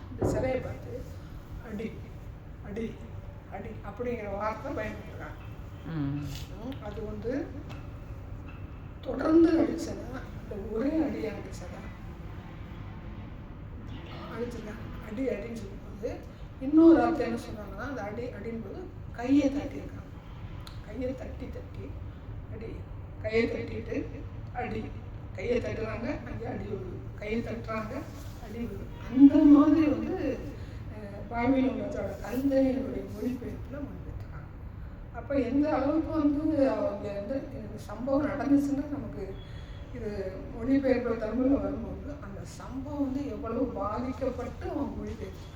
Speaker 1: இந்த சிலையை பார்த்து அடி அடி அடி அப்படிங்கிற வார்த்தை பயன்படுத்துகிறாங்க. அது வந்து தொடர்ந்து அடிச்சதா இந்த ஒரே அடி அடிச்சதா அடிச்சிருக்காங்க. அடி அடின்னு சொல்லும்போது இன்னொரு அர்த்தம் என்ன சொன்னாங்கன்னா, அந்த அடி அடின்போது கையை தட்டியிருக்காங்க. கையை தட்டி தட்டி அடி, கையை தட்டிட்டு அடி, கையை தட்டுறாங்க அங்கே அடி விழுது, கையை தட்டுறாங்க அடி விழுது. அந்த மாதிரி வந்து பாபிலோனோட கல்தேயருடைய மொழிபெயர்ப்பில் மொழிபெயர்த்துறாங்க. அப்போ எந்த அளவுக்கு வந்து அவங்க வந்து இந்த சம்பவம் நடந்துச்சுன்னா நமக்கு இது மொழிபெயர்ப்பு தமிழில் வரும்போது அந்த சம்பவம் வந்து எவ்வளவு பாதிக்கப்பட்டு அவங்க மொழிபெயர்த்துறாங்க.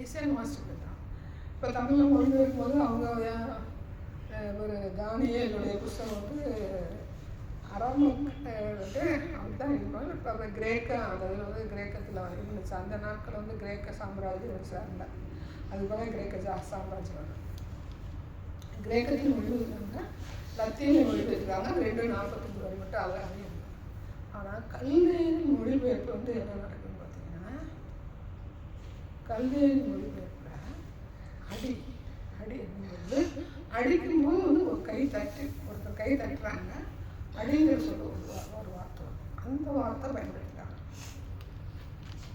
Speaker 1: ஈஸியான மாஸ்டர் தான். இப்போ தமிழில் மொழிபெயர்க்கும் போது அவங்க ஒரு தானியேலுடைய புத்தகம் வந்து வந்து அப்படிதான் இருப்பாங்க. இப்போ அந்த கிரேக்க அந்த இதில் வந்து கிரேக்கத்தில் இருந்துச்சு. அந்த நாட்களில் வந்து கிரேக்க சாம்ராஜ்யம் வச்சாங்க. அதுபோல கிரேக்க சாம்ராஜ்யம் கிரேக்கத்தையும் மொழிபெயர்த்தாங்க, லத்தீனையும் மொழிபெயர்த்தாங்க. 2:45 வரை மட்டும் அதை அமையும். ஆனால் கல்தேயரின் மொழிபெயர்ப்பு வந்து என்ன நடக்குதுன்னு பார்த்தீங்கன்னா, கல்தேயரின் மொழிபெயர்ப்பில் அடி அடி அப்படிங்கிறது அடிக்கும்போது வந்து ஒரு கை தட்டி ஒருத்தர் கை கை தட்டுறாங்க, அடிங்கிற சொல்ல ஒரு வார்த்தை, அந்த வார்த்தை பயன்படுத்திட்டாங்க.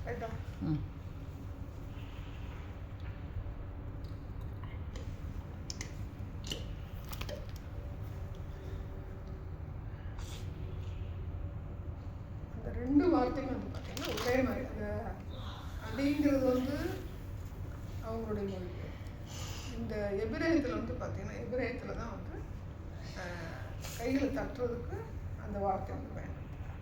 Speaker 1: ரைட்டா? அந்த ரெண்டு வார்த்தையும் வந்து பார்த்தீங்கன்னா ஒரே மாதிரி. அந்த அடிங்கிறது வந்து அவங்களுடைய மொழி. இந்த எபிரேயத்தில் வந்து பார்த்தீங்கன்னா எபிரேயத்தில் தான் வந்து கையில் தட்டுறதுக்கு அந்த வார்த்தை வந்து பயன்படுத்துகிறாங்க.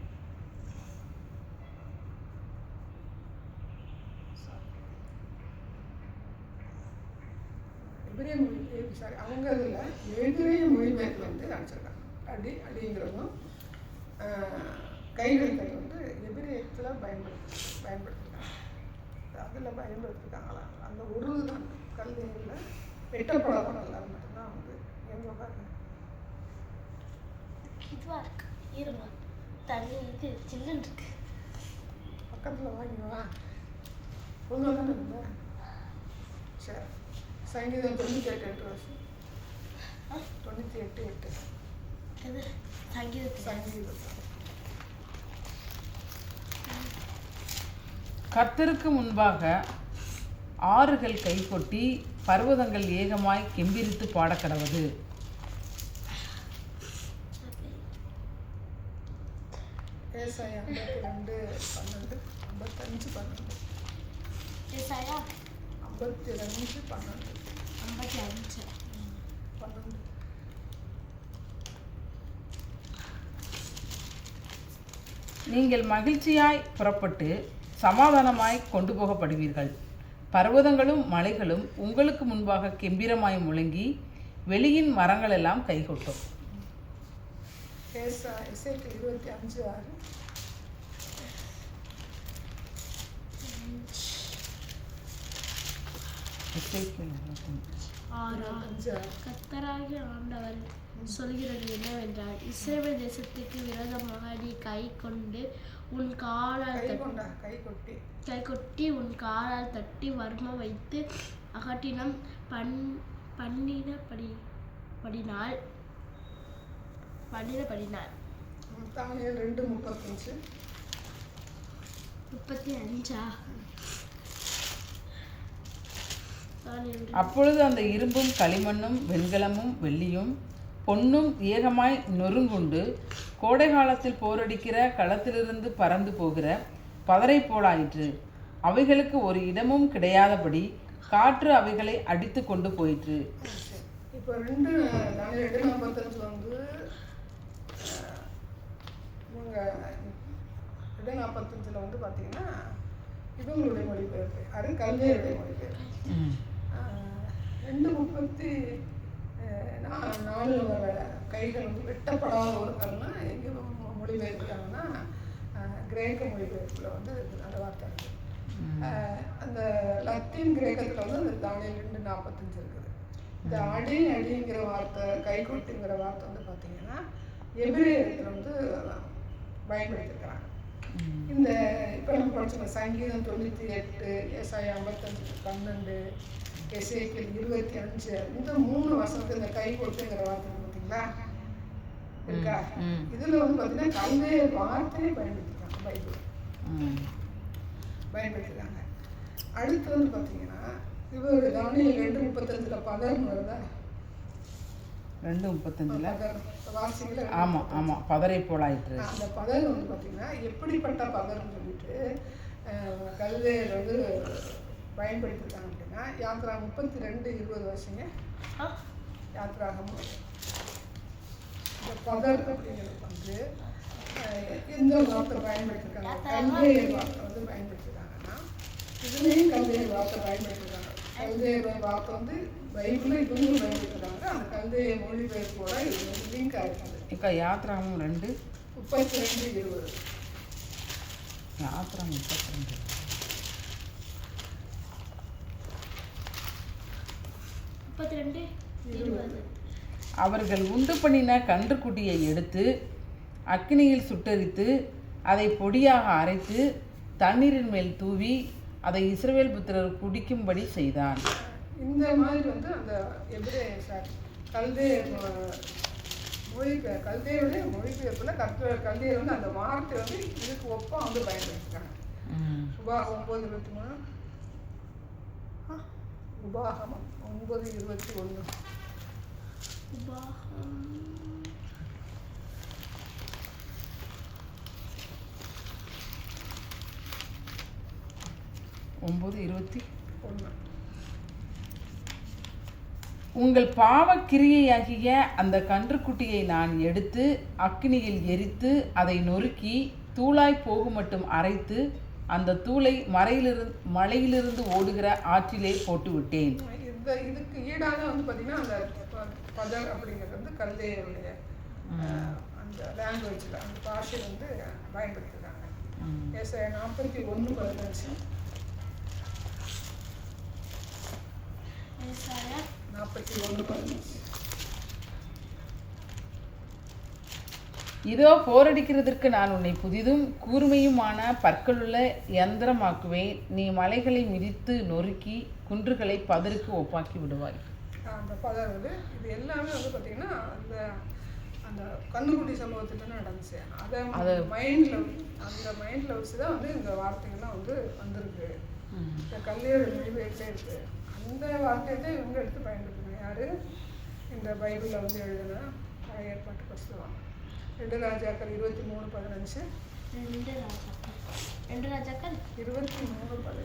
Speaker 1: எபிரேய மொழி அவங்க இதில் எபிரேய மொழிபெயர்ப்பு வந்து அனுப்பிச்சிருக்காங்க. அடிங்கிறதும் கைகள் தட்டு வந்து எபிரேயத்தில் பயன்படுத்திருக்காங்க. அதில் பயன்படுத்திருக்காங்களா அந்த ஒரு தான் கல்வியில் வெட்டப்படப்படல மட்டும்தான் வந்து எங்கே பாருங்க
Speaker 2: இதுவா இருக்கு. இருமா தண்ணி இது சில்லுன்னு இருக்கு.
Speaker 1: பக்கத்தில் வாங்கிவா ஒன்று தானே இருந்த. சரி, சங்கீதம் 98:8 வருஷம் 98:8
Speaker 2: இது சங்கீதம்.
Speaker 3: கர்த்தருக்கு முன்பாக ஆறுகள் கைகொட்டி பர்வதங்கள் ஏகமாய் கெம்பிரித்து பாடக்கடவது.
Speaker 1: ஏசாயா 52:12 55:12
Speaker 2: ஏசாயா
Speaker 1: 52:12
Speaker 2: 55.
Speaker 3: நீங்கள் மகிழ்ச்சியாய் புறப்பட்டு சமாதானமாய் கொண்டு போகப்படுவீர்கள். பர்வதங்களும் மலைகளும் உங்களுக்கு முன்பாக கெம்பீரமாய் முழங்கி வெளியின் மரங்கள் எல்லாம் கைகொட்டும்.
Speaker 1: எசேக்கியேல் 25:6
Speaker 2: கர்த்தராகிய ஆண்டவர் சொல்கிறது என்னவென்றால், இஸ்ரவேல் தேசத்துக்கு விரோதமாக நீ கை கொண்டு உன் காலால் கைகொட்டி உன் காலால் தட்டி வர்மம் வைத்து அகட்டினம் பண்ணினபடினால்
Speaker 1: தானியேல் 2:35
Speaker 3: அப்பொழுது அந்த இரும்பும் களிமண்ணும் வெண்கலமும் வெள்ளியும் பொன்னும் ஏகமாய் நொறுங்குண்டு கோடை காலத்தில் போரடிக்கிற களத்திலிருந்து பறந்து போகிற பதரை போலாயிற்று. அவைகளுக்கு ஒரு இடமும் கிடையாதபடி காற்று அவைகளை அடித்து கொண்டு போயிற்று.
Speaker 1: இப்போ 2:45 வந்து 2:45 வந்து பார்த்தீங்கன்னா இவங்களுடைய மொழிபெயர்ப்பு, அது கல்வியுடைய மொழிபெயர்ப்பு. 2:34 வர கைகள் வந்து வெட்டப்படாத ஒரு கல்னா எங்கே மொழிபெயர்க்கிறாங்கன்னா கிரேக்க மொழிபெயர்ப்பில் வந்து அந்த வார்த்தை இருக்குது. அந்த லத்தீன் கிரேக்கத்தில் வந்து அந்த தானியேல் 2:45 இருக்குது. இந்த அடிங்கிற வார்த்தை கைகொட்டுங்கிற வார்த்தை வந்து பார்த்தீங்கன்னா எபிரேயத்தில் வந்து பயன்படுத்தியிருக்கிறாங்க. இந்த இப்போ நம்ம படிச்சோம் சங்கீதம் 98, ஏசாயா 55:12, எசேக்கியேல் 25, இந்த 3 வருஷத்துக்கு இந்த கை கொட்டுங்கிற வார்த்தை பார்த்தீங்களா இருக்கா? இதில் வந்து பார்த்தீங்கன்னா கல்வியை வார்த்தையை பயன்படுத்திருக்காங்க, பைபிள் பயன்படுத்திருக்காங்க. அடுத்து வந்து பார்த்தீங்கன்னா இவர் தானியேல் 2:35 பதர்னு வருதா?
Speaker 3: 2:35 ஆமாம் பதரை போலாயிற்று.
Speaker 1: அந்த பதர் வந்து பார்த்தீங்கன்னா எப்படிப்பட்ட பதர்னு சொல்லிட்டு கல்வியில் வந்து பயன்படுத்திருக்காங்க அப்படின்னா யாத்ரா 32:20 வருஷங்க யாத்ராகமும் இந்த பதர் அப்படிங்கிறது வந்து இந்த வார்த்தை பயன்படுத்திருக்காங்க. கல்வியர் வார்த்தை வந்து பயன்படுத்திருக்காங்கன்னா இதுலேயும் கல்வியர் வார்த்தை பயன்படுத்திருக்காங்க. கல்வியர் வார்த்தை வந்து பைபிளில் இவங்களும் பயன்படுத்துகிறாங்க. அந்த கல்வியை மொழிபெயர்ப்போட இது வந்து லிங்க் ஆகிருக்காங்க.
Speaker 3: இப்போ யாத்ராகமும்
Speaker 1: 2:32-20
Speaker 3: யாத்ராகம்
Speaker 2: 32:20
Speaker 3: அவர்கள் உண்டு பண்ணின கன்றுக்குட்டியை எடுத்து அக்கினியில் சுட்டரித்து அதை பொடியாக அரைத்து தண்ணீரின் மேல் தூவி அதை இஸ்ரவேல் புத்திரர் குடிக்கும்படி செய்தான்.
Speaker 1: இந்த மாதிரி வந்து அந்த கல்வே மொழிபெயர் கல்தேயருடைய மொழிபெயர்ப்பில் கல்தேயர் வந்து அந்த வார்த்தை வந்து இதுக்கு ஒப்பம் வந்து பயன்படுத்திருக்காங்க. உபாகம் 9:23, உபாகமம் 9:21.
Speaker 2: உபாகம்
Speaker 3: 9:21. உங்கள் பாவக்கிரியையாகிய அந்த கன்றுக்குட்டியை நான் எடுத்து அக்கினியில் எரித்து அதை நொறுக்கி தூளாய் போகும் மட்டும் அரைத்து அந்த தூளை மலையிலிருந்து ஓடுகிற ஆற்றிலே போட்டு விட்டேன்.
Speaker 1: இதுக்கு ஈடாக வந்து பார்த்தீங்கன்னா அந்த பதர் அப்படிங்கிறது வந்து கல்தேயருடைய அந்த லாங்குவேஜில் அந்த பாஷை வந்து பயன்படுத்துகிறாங்க. ஏசாயா 41:15. 41:15.
Speaker 3: இதோ போரடிக்கிறதற்கு நான் உன்னை புதிதும் கூர்மையுமான பற்களுள்ள யந்திரமாக்குவேன். நீ மலைகளை மிதித்து நொறுக்கி குன்றுகளை பதருக்கு ஒப்பாக்கி விடுவாய்.
Speaker 1: அந்த பதர் வந்து இது எல்லாமே வந்து பார்த்தீங்கன்னா அந்த அந்த கண்ணுக்குட்டி சம்பவத்தில் நடந்துச்சு. அதை மைண்டில் வச்சு தான் வந்து இந்த வார்த்தைகள்லாம் வந்து வந்திருக்கு. இந்த கல்லேறு மொழிபெயர்ப்பே இருக்குது. அந்த வார்த்தையை தான் இவங்க எடுத்து பயன்படுத்துங்க. யார் இந்த பைபிளில் வந்து எழுதுனா பழைய ஏற்பாட்டு புஸ்தகம் 2 ராஜாக்கள் 23:15.
Speaker 2: 2 ராஜாக்கள்
Speaker 1: 23:15.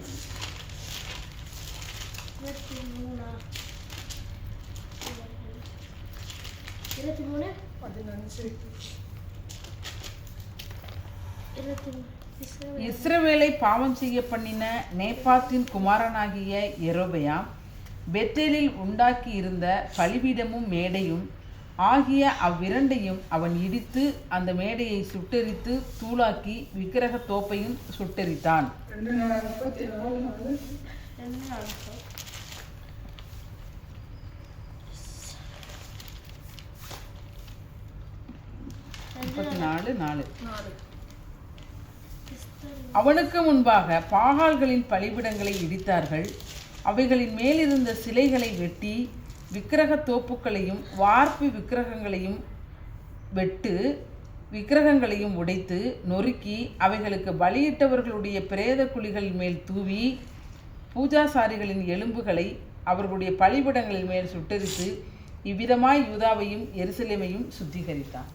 Speaker 2: 23:15.
Speaker 3: இஸ்ரவேலை பாவம் செய்ய பண்ணின நேபாத்தின் குமாரனாகிய யெரொபெயாம் பெத்தேலில் உண்டாக்கி இருந்த பலிபீடமும் மேடையும் ஆகிய அவ்விரண்டையும் அவன் இடித்து அந்த மேடையை சுட்டெரித்து தூளாக்கி விக்கிரக தோப்பையும் சுட்டெரித்தான். அவனுக்கு முன்பாக பாகால்களின் பலிபிடங்களை இடித்தார்கள். அவைகளின் மேலிருந்த சிலைகளை வெட்டி விக்கிரக தோப்புக்களையும் வார்ப்பு விக்கிரகங்களையும் வெட்டு விக்கிரகங்களையும் உடைத்து நொறுக்கி அவைகளுக்கு பலியிட்டவர்களுடைய பிரேத குழிகள் மேல் தூவி பூஜாசாரிகளின் எலும்புகளை அவர்களுடைய பலிபிடங்களின் மேல் சுட்டெரித்து இவ்விதமாய் யூதாவையும் எருசலேமையும் சுத்திகரித்தான்.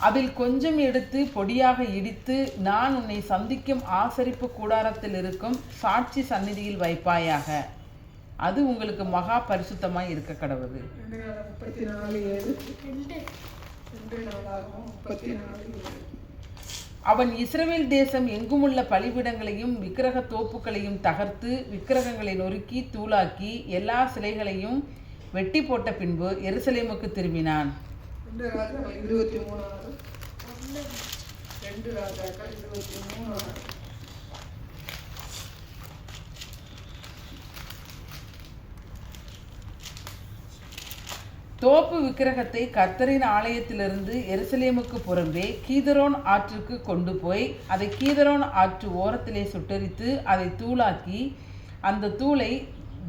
Speaker 3: அதில் கொஞ்சம் எடுத்து பொடியாக இடித்து நான் உன்னை சந்திக்கும் ஆசரிப்பு கூடாரத்தில் இருக்கும் சாட்சி சந்நிதியில் வைப்பாயாக. அது உங்களுக்கு மகா பரிசுத்தமாய் இருக்க கடவுது. அவன் இஸ்ரவேல் தேசம் எங்குமுள்ள பலிபீடங்களையும் விக்கிரக தோப்புகளையும் தகர்த்து விக்கிரகங்களை நொறுக்கி தூளாக்கி எல்லா சிலைகளையும் வெட்டி போட்ட பின்பு எருசலேமுக்கு திரும்பினான்.
Speaker 1: 2 ராஜாக்கள் 23.
Speaker 3: தோப்பு விக்கிரகத்தை கர்த்தரின் ஆலயத்திலிருந்து எருசலேமுக்கு புறம்பே கீதரோன் ஆற்றுக்கு கொண்டு போய் அதை கீதரோன் ஆற்று ஓரத்திலே சுட்டெரித்து அதை தூளாக்கி அந்த தூளை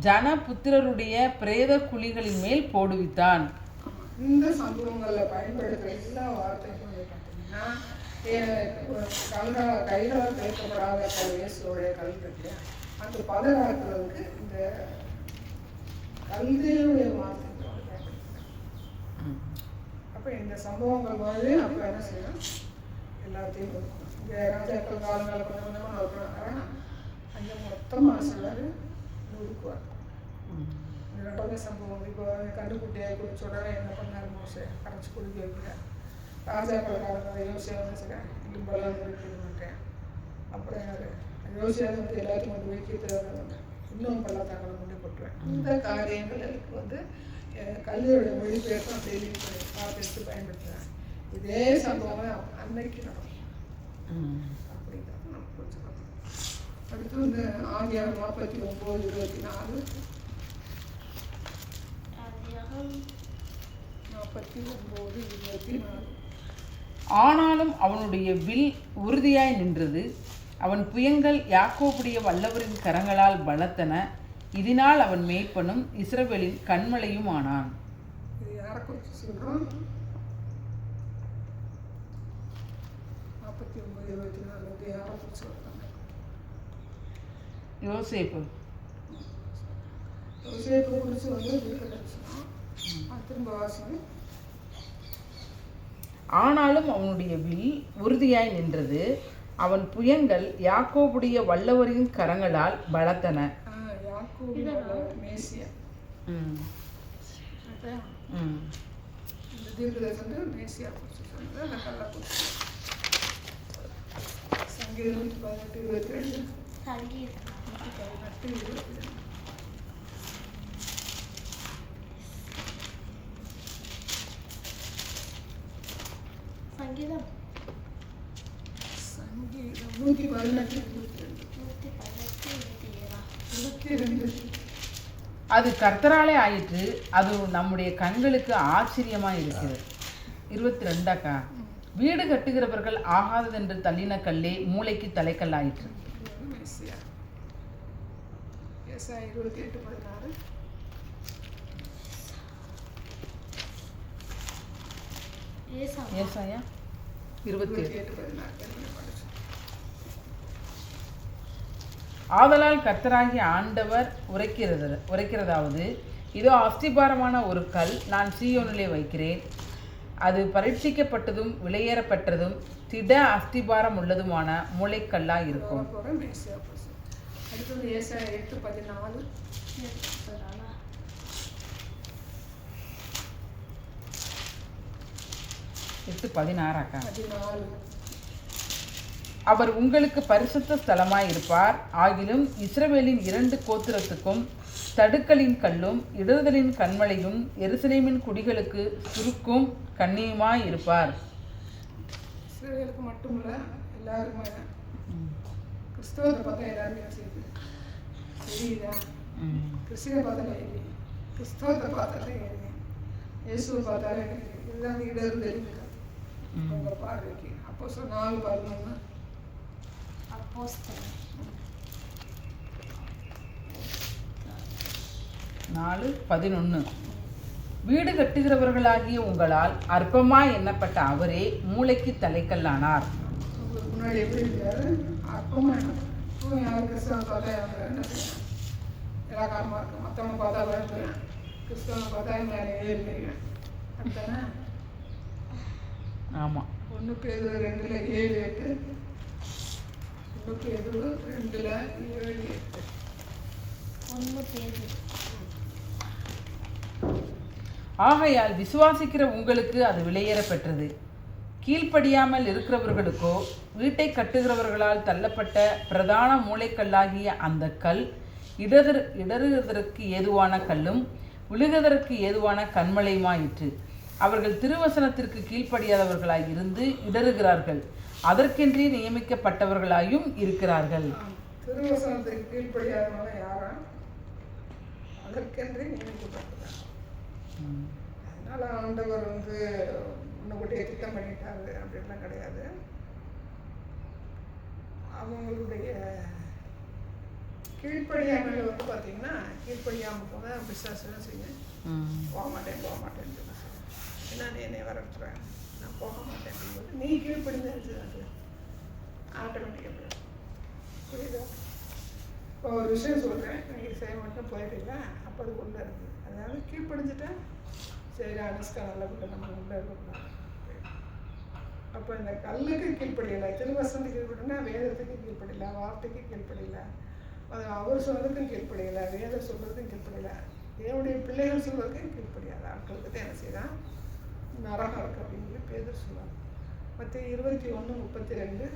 Speaker 3: ஜன புத்திரருடைய பிரேத குழிகளின் மேல் போடுவித்தான்.
Speaker 1: இந்த சம்பவங்களில் பயன்படுத்துகிற எல்லா வார்த்தைகளும் பார்த்தீங்கன்னா கைகளால் கேட்கப்படாத இயேசுடைய கல்வெட்டு அந்த பதறாக்குறதுக்கு இந்த கல்வியுடைய வார்த்தை. அப்போ இந்த சம்பவங்கள் மாதிரி அப்போ என்ன செய்யணும், எல்லாத்தையும் கொடுக்கணும். இந்த ராஜாக்கள் காலங்களில் கொஞ்சம் கொஞ்சமாக நோக்கணும். அங்கே மொத்தமாக சிலர் ஒதுக்குவார். ரெண்டாவது சம்பவம் இப்போ கண்டுக்குட்டியாக குடிச்ச உடனே என்ன பண்ணார், மோசே கரைச்சி குடிக்க வைக்கிறார். ராஜாக்கள் காலங்களில் யோசியா வந்து செய்கிறேன் இடும்பெல்லாம் நிறுத்திட மாட்டேன். அப்புறம் யோசியா வந்து எல்லாத்தையும் கொண்டு வைக்கிறது இன்னும் பள்ளத்தாக்களை கொண்டு போட்டுருவேன். இந்த காரியங்களுக்கு வந்து கல்வியோடைய மொழிபெயர்ப்பு அப்படி பார்த்து பயன்படுத்துகிறேன். இதே சம்பவம் அன்னைக்கு நடக்கும். அப்படிதான் நம்ம புரிஞ்சுக்கணும். அடுத்து வந்து ஆதியாகமம் 49:24.
Speaker 2: 49:24.
Speaker 3: ஆனாலும் அவனுடைய வில் உறுதியாய் நின்றது. அவன் புயங்கள் யாக்கோபுடைய வல்லவரின் கரங்களால் பலத்தன. இதனால் அவன் மேய்ப்பனும் இஸ்ரவேலின் கண்மலையும் ஆனான்.
Speaker 1: இது யாரை குறித்து சொல்கிறோம்? 49:24 யாரை குறித்து சொல்கிறாங்க?
Speaker 3: யோசேப்பு.
Speaker 1: யோசேப்பு குறித்து வந்து தீர்க்கதரிசனம். திரும்ப வாசனை.
Speaker 3: ஆனாலும் அவனுடைய வில் உறுதியாய் நின்றது. அவன் புயங்கள் யாக்கோபுடைய வல்லவரின் கரங்களால் பலத்தன.
Speaker 1: மேசியா. இந்த தீர்க்கதரிசனம் மேசியா குறித்து சொன்னது. அந்த கல்லை குறித்து. சங்கீதம் 18:22.
Speaker 2: சங்கீதம்
Speaker 1: 18:22.
Speaker 2: சங்கீதம்
Speaker 1: 118:22.
Speaker 3: அது கர்த்தராலே ஆயிற்று. அது நம்முடைய கண்களுக்கு ஆச்சரியமாய் இருக்கிறது. 22 வீடு கட்டுகிறவர்கள் ஆகாததென்று தள்ளின கல்லே மூளைக்கு தலைக்கல்லாயிற்று.
Speaker 1: 28:16.
Speaker 3: ஏசாயா 27. ஆதலால் கர்த்தராகிய ஆண்டவர் உரைக்கிறதாவது, இதோ அஸ்திபாரமான ஒரு கல் நான் சீயோனிலே வைக்கிறேன். அது பரீட்சிக்கப்பட்டதும் விலையேறப்பட்டதும் திட அஸ்திபாரம் உள்ளதுமான மூளைக்கல்லாய் இருக்கும். 8:16. அவர் உங்களுக்கு பரிசுத்த ஸ்தலமாய் இருப்பார். ஆகிலும் இஸ்ரவேலின் 2 கோத்திரத்துக்கும் தடுக்கலின் கல்லும் இடறுதலின் கண்மலையும் எருசலேமின் குடிகளுக்கு சுருக்கும் கண்ணியுமாய் இருப்பார்.
Speaker 1: இஸ்ரவேலுக்கு மட்டுமில்ல, எல்லாருமே. கிறிஸ்தவத்தை பார்த்தா எல்லாருமே தெரியுதா? கிறிஸ்துவை பார்த்தாலே கிறிஸ்தவத்தை பார்த்தாலே இயேசுவை பார்த்தாலே இதுதான் இடறுதல் உங்கள் பார்வைக்கு. அப்போ 4:11.
Speaker 3: 4:11. வீடு கட்டுகிறவர்களாகிய உங்களால் அற்பமாய் எண்ணப்பட்ட அவரே மூளைக்கு தலைக்கல்லானார்.
Speaker 1: உங்களுக்கு முன்னாடி எப்படி இருக்காரு? அற்பமா யாரும் கிறிஸ்தவனை பார்த்தா என்ன செய்யணும்? இலக்காரமாக இருக்கும். மற்றவங்க பார்த்தா பயன்படுறேன். கிறிஸ்தவனை பார்த்தா மேலே ஏறிக்கிறேன். அப்படித்தானே?
Speaker 3: ஆமாம்.
Speaker 1: 1 Pétரு 2:7-8. 1 Pétru 2:7-8.
Speaker 2: 1 Pétru.
Speaker 3: ஆகையால் விசுவாசிக்கிற உங்களுக்கு அது விலையேறப்பெற்றது. கீழ்ப்படியாமல் இருக்கிறவர்களுக்கோ வீட்டை கட்டுகிறவர்களால் தள்ளப்பட்ட பிரதான மூளைக்கல்லாகிய அந்த கல் இடறுவதற்கு ஏதுவான கல்லும் விழுகுவதற்கு ஏதுவான கண்மலையுமாயிற்று. அவர்கள் திருவசனத்திற்கு கீழ்ப்படியாதவர்களாய் இருந்து இடறுகிறார்கள். அதற்கென்றே நியமிக்கப்பட்டவர்களாயும் இருக்கிறார்கள்.
Speaker 1: திருவசனத்துக்கு கீழ்ப்படியாதவங்க யாரா? அதற்கென்றே நியமிக்கப்பட்டவர். அதனால ஆண்டவர் முன்னக்கூட்டியே திட்டம் பண்ணிட்டாரு அப்படின்லாம் கிடையாது. அவங்களுடைய கீழ்ப்படியாமல் பார்த்தீங்கன்னா, கீழ்ப்படியாமல் போனால் பிசாசுலாம் செய்ய போக மாட்டேன்னு ஏன்னா நீ என்னை வரட்டுறேன், நான் போக மாட்டேன் அப்படிங்கும்போது நீ கீழ்ப்படிந்து அது ஆட்டோமேட்டிக்காக புரியுதா? இப்போ ஒரு விஷயம் சொல்கிறேன், நீங்கள் செய்ய மாட்டேன் போயிடுறீங்களா? அப்போ அது உள்ளே இருக்குது. அதாவது கீழ்ப்படிஞ்சிட்டேன், சரி அனுஷ்கா நல்ல பிள்ளை நம்ம உள்ளே இருக்கக்கூடாது. அப்போ இந்த கல்லுக்கு கீழ்ப்படியலை, திருவசனத்துக்கு கீழ்ப்படினா வேதத்துக்கு கீழ்ப்படியலை, வார்த்தைக்கு கீழ்ப்படியலை, அது அவர் சொல்கிறதுக்கும் கீழ்ப்படியலை, வேதம் சொல்கிறதுக்கும் கீழ்ப்படியலை, தேவனுடைய பிள்ளைகள் சொல்கிறதுக்கும் கீழ்ப்படியாத ஆட்களுக்கு தான் என்ன செய்யலாம்? நரகம் இருக்கு அப்படின்னு சொல்லி பேதர் சொல்லுவாங்க. மத்திய 21:32.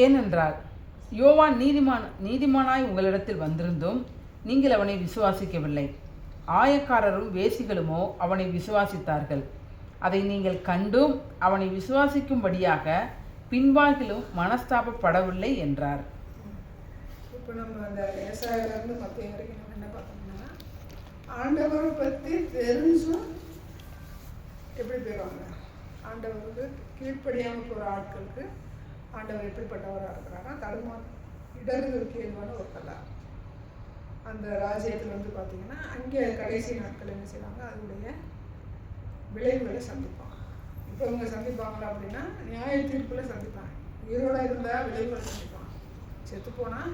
Speaker 3: ஏனென்றால் யோவான் நீதிமானாய் உங்களிடத்தில் வந்திருந்தும் நீங்கள் அவனை விசுவாசிக்கவில்லை. ஆயக்காரரும் வேசிகளுமோ அவனை விசுவாசித்தார்கள். அதை நீங்கள் கண்டும் அவனை விசுவாசிக்கும்படியாக பின்பாகிலும் மனஸ்தாபப்படவில்லை என்றார்.
Speaker 1: இப்போ நம்ம அந்த ஏசாயிலிருந்து மத்திய வரைக்கும் நம்ம என்ன பார்த்தோம்னா, ஆண்டவரை பற்றி தெரிஞ்சும் எப்படி போயிடுவாங்க. ஆண்டவருக்கு கீழ்ப்படியாமல் போகிற ஆட்களுக்கு ஆண்டவர் எப்படிப்பட்டவராக இருக்கிறாங்கன்னா, இடர்களுக்கு ஏதுவான ஒரு கல்லா. அந்த ராஜ்யத்தில் வந்து பார்த்தீங்கன்னா, அங்கே கடைசி நாட்கள் என்ன செய்வாங்க, அதனுடைய விளைவுகளை சந்திப்பாங்க. இப்போ இவங்க சந்திப்பாங்களா அப்படின்னா, நியாய தீர்ப்பில் சந்திப்பாங்க. உயிரோட இருந்தால் விளைவுகளை சந்திப்பாங்க, செத்து போனால்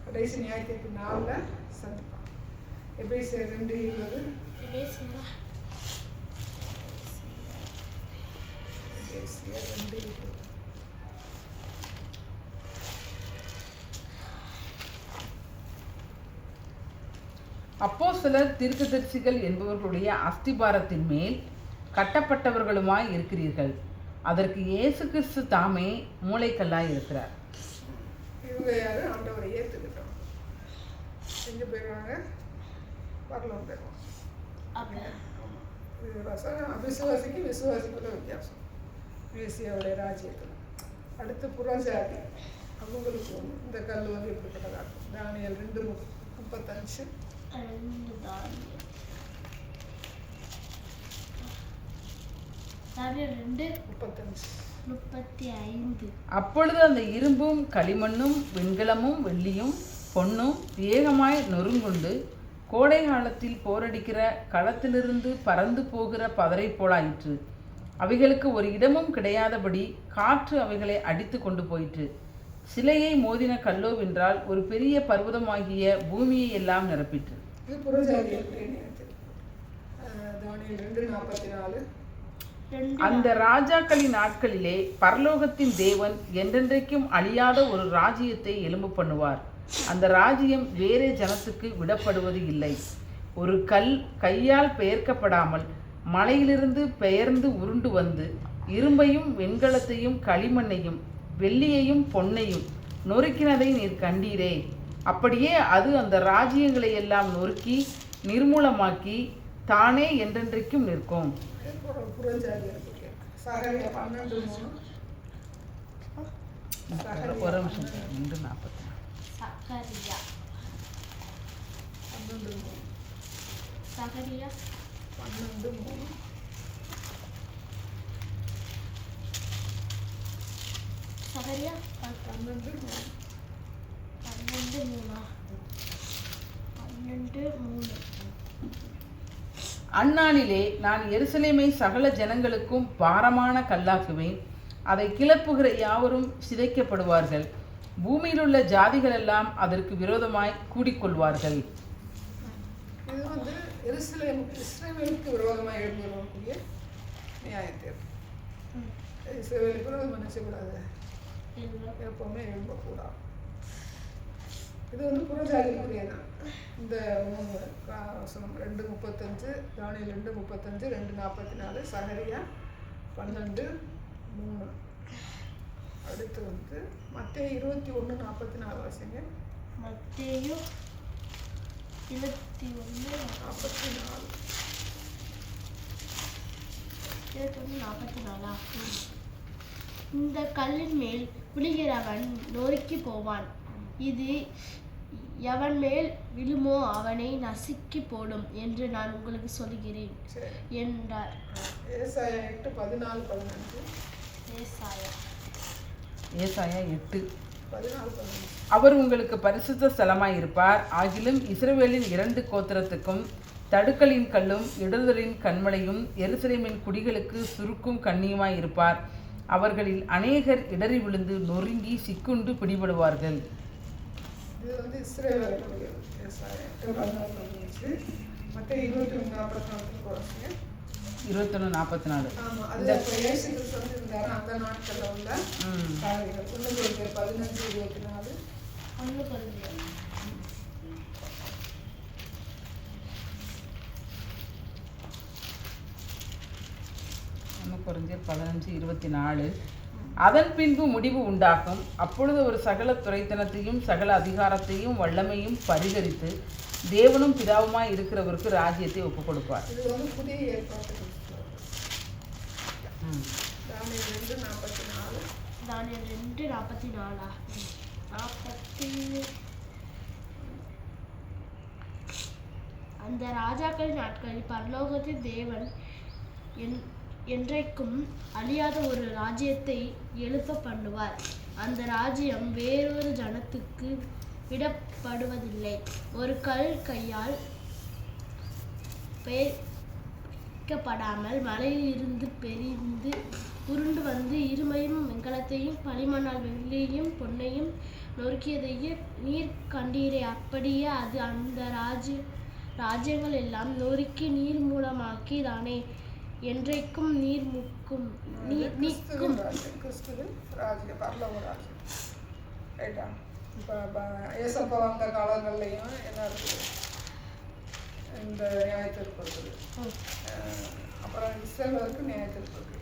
Speaker 1: கடைசி நியாய தீர்ப்பு நாளில் சந்திப்பாங்க. எப்படி 2:20
Speaker 3: அப்போஸ்தலர் தீர்க்கதரிசிகள் என்பவர்களுடைய அஸ்திபாரத்தின் மேல் கட்டப்பட்டவர்களுமாய் இருக்கிறீர்கள். அதற்கு இயேசு கிறிஸ்து தாமே மூளைக்கல்லாய் இருக்கிறார்.
Speaker 1: இவங்க யாரு? ஆண்டவரை ஏற்றுக்கிட்டோம். எங்கே போயிடுவாங்க? பரலோகம் போயிடுவாங்க. விசுவாசிக்கு விசுவாசிக்குள்ள வித்தியாசம். மேசியாவுடைய ராஜ்யத்தில் அடுத்து புறஜாதி அவங்களுக்கு ஒன்று. இந்த கல் வந்து எப்படிப்பட்டதாக இருக்கும்? தானியேல் 2:35.
Speaker 3: அப்பொழுது அந்த இரும்பும் களிமண்ணும் வெண்கலமும் வெள்ளியும் பொன்னும் ஏகமாய் நொறுங்குண்டு கோடை காலத்தில் போரடிக்கிற களத்திலிருந்து பறந்து போகிற பதரை போலாயிற்று. அவைகளுக்கு ஒரு இடமும் கிடையாதபடி காற்று அவைகளை அடித்து கொண்டு போயிற்று. சிலையை மோதின கல்லோவென்றால் ஒரு பெரிய பர்வதமாகிய பூமியை எல்லாம் நிரப்பிற்று. அந்த ராஜாக்களின் நாட்களிலே பரலோகத்தின் தேவன் என்றென்றைக்கும் அழியாத ஒரு ராஜ்யத்தை எழும்ப பண்ணுவார். அந்த ராஜ்யம் வேறே ஜனத்துக்கு விடப்படுவது இல்லை. ஒரு கல் கையால் பெயர்க்கப்படாமல் மலையிலிருந்து பெயர்ந்து உருண்டு வந்து இரும்பையும் வெண்கலத்தையும் களிமண்ணையும் வெள்ளியையும் பொன்னையும் நொறுக்கினதை நீர் கண்டீரே. அப்படியே அது அந்த ராஜ்யங்களை எல்லாம் நொறுக்கி நிர்மூலமாக்கி தானே என்றென்றைக்கும் நிற்கும். ஒரு நிமிஷம். 2:40. அந்நாளிலே நான் எருசலேமை சகல ஜனங்களுக்கும் பாரமான கல்லாக்குவேன். அதை கிளப்புகிற யாவரும் சிதைக்கப்படுவார்கள். பூமியில் உள்ள ஜாதிகள் எல்லாம் அதற்கு விரோதமாய் கூடிக்கொள்வார்கள்.
Speaker 1: இது வந்து இஸ்ரவேலுக்கு விரோதமாக எழுந்திருக்கக்கூடிய நியாயத்தீர்ப்பு. இஸ்ரவேலுக்கு விரோதம் என்ன செய்யக்கூடாது, எப்பவுமே எழும்பக்கூடாது. இது வந்து புறஜாதிக்குரியதான். இந்த 3 வசனம் 2:35, தானியேல் 2:35, 2:44, சகரியா 12:3. அடுத்து வந்து மத்தேயு 21:44 வாசிங்க.
Speaker 2: மத்தேயு 21:44. இந்த கல்லின் மேல் விழுகிறவன் நொறுக்கி போவான். இது எவன் மேல் விழுமோ அவனை நசுக்கி போடும் என்று நான் உங்களுக்கு சொல்கிறேன் என்றார்.
Speaker 1: ஏசாயா 8:14-15.
Speaker 3: ஏசாயா 8:14-15.
Speaker 1: அவர்
Speaker 3: உங்களுக்கு பரிசுத்த ஸ்தலமாய் இருப்பார். ஆகிலும் இஸ்ரவேலின் 2 கோத்திரத்துக்கும் தடுக்கலின் கல்லும் இடறுதலின் கண்மலையும் எருசலேமின் குடிகளுக்கு சுருக்கும் கண்ணியுமாய் இருப்பார். அவர்களில் அநேகர் இடறி விழுந்து நொறுங்கி சிக்குண்டு பிடிபடுவார்கள்.
Speaker 1: இது வந்து இஸ்ரவேலுடைய ஏசாயா 8:14-15. மத்தேயு 21:44.
Speaker 3: 21:44.
Speaker 1: ஆமா, அது இயேசு கிறிஸ்து இருந்தாரு அந்த நாட்கள்ல உள்ள காரியங்கள். 15:24.
Speaker 3: 15:24. அதன் பின்பு முடிவு உண்டாகும். அப்பொழுது ஒரு சகல துரைத்தனத்தையும் சகல அதிகாரத்தையும் வல்லமையும் பரிகரித்து தேவனும் பிதாவுமாய் இருக்கிறவருக்கு ராஜ்யத்தை ஒப்புக் கொடுப்பார்.
Speaker 1: இது வந்து புதிய ஏற்பாட்டு தானியேல் 2:44.
Speaker 2: தானியேல் 2:44. 40. அந்த ராஜாக்களின் நாட்களில் பரலோகத்தின் தேவன் என்றைக்கும் அழியாத ஒரு ராஜ்யத்தை எழுப்ப பண்ணுவார். அந்த ராஜ்யம் வேறொரு ஜனத்துக்கு விடப்படுவதில்லை. ஒரு கல் கையால் பெயர்க்கப்படாமல் மலையில் இருந்து பெரிந்து உருண்டு வந்து இருமையும் வெண்கலத்தையும் களிமண்ணால் வெள்ளியையும் பொன்னையும் நொறுக்கியதையும் நீர் கண்டீரே, அப்படியே அது அந்த ராஜ்யங்கள் எல்லாம் நொறுக்கி நீர் மூலமாக்கி தானே என்றைக்கும் நீர் முக்கும் நீக்கும்.
Speaker 1: கிறிஸ்துவின் ராஜ்யம், பரலோக ராஜ்யம். ரைட்டா? இப்போ ஏசப்பா வந்த காலங்கள்லையும் என்ன இருக்குது? இந்த நியாயத்தீர்ப்பு இருக்குது. அப்புறம் இஸ்ரேலருக்கு நியாயத்தீர்ப்பு இருக்குது.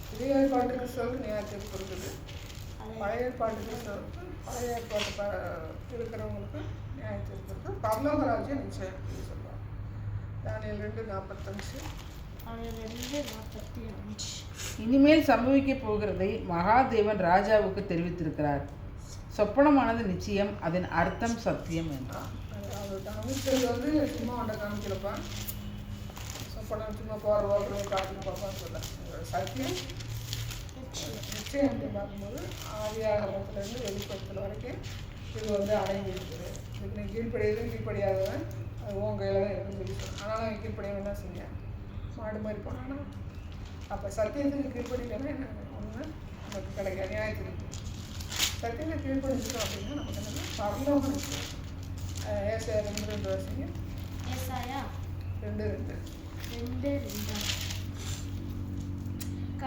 Speaker 1: புதிய ஏற்பாட்டு கிறிஸ்தவருக்கு நியாயத்தீர்ப்பு இருக்குது. பழைய ஏற்பாட்டு கிறிஸ்தவருக்கு, பழைய ஏற்பாட்டு இருக்கிறவங்களுக்கு நியாயத்தீர்ப்பு இருக்குது. பரலோக ராஜ்யம் நிச்சயம் சொல்லுவாங்க. தானியேல் 2:45.
Speaker 3: இனிமேல் சம்பவிக்க போகிறதை மகாதேவன் ராஜாவுக்கு தெரிவித்திருக்கிறார். சொப்பனமானது நிச்சயம், அதன் அர்த்தம் சத்தியம் என்றார்.
Speaker 1: அது காமிச்சது வந்து சும்மா அவன்கிட்ட காமிக்கிறப்பா, சொப்பனம் சும்மா போகிற ஓடுறது காட்டுன்னு பார்ப்பான்னு சொல்ல. சத்தியம் நிச்சயம் அப்படின்னு பார்க்கும்போது ஆதியாகமத்திலேருந்து வெளிப்படுத்தல் வரைக்கும் இது வந்து அடங்கி இருக்குது. இதுக்கு நீ கீழ்ப்படியாதவன் அது உன் கையில் தான் இருக்குன்னு சொல்லி சொன்னான். ஆனாலும் அவன் கீழ்ப்படியவன் என்ன செஞ்சான்? மாடு மாதிரி போனானா? அப்போ சத்தியத்துக்கு கீழ்ப்படிக்கலைன்னா என்ன ஒன்று நமக்கு கிடைக்காது. நியாயத்திற்கு சத்தியத்தை கீழ்ப்படிச்சிட்டோம் அப்படின்னா நமக்கு என்னன்னா பரலோகம் நிச்சயம். ஏசாயா 2:2 வாசிங்க.
Speaker 2: ஏசாயா
Speaker 1: 2:2.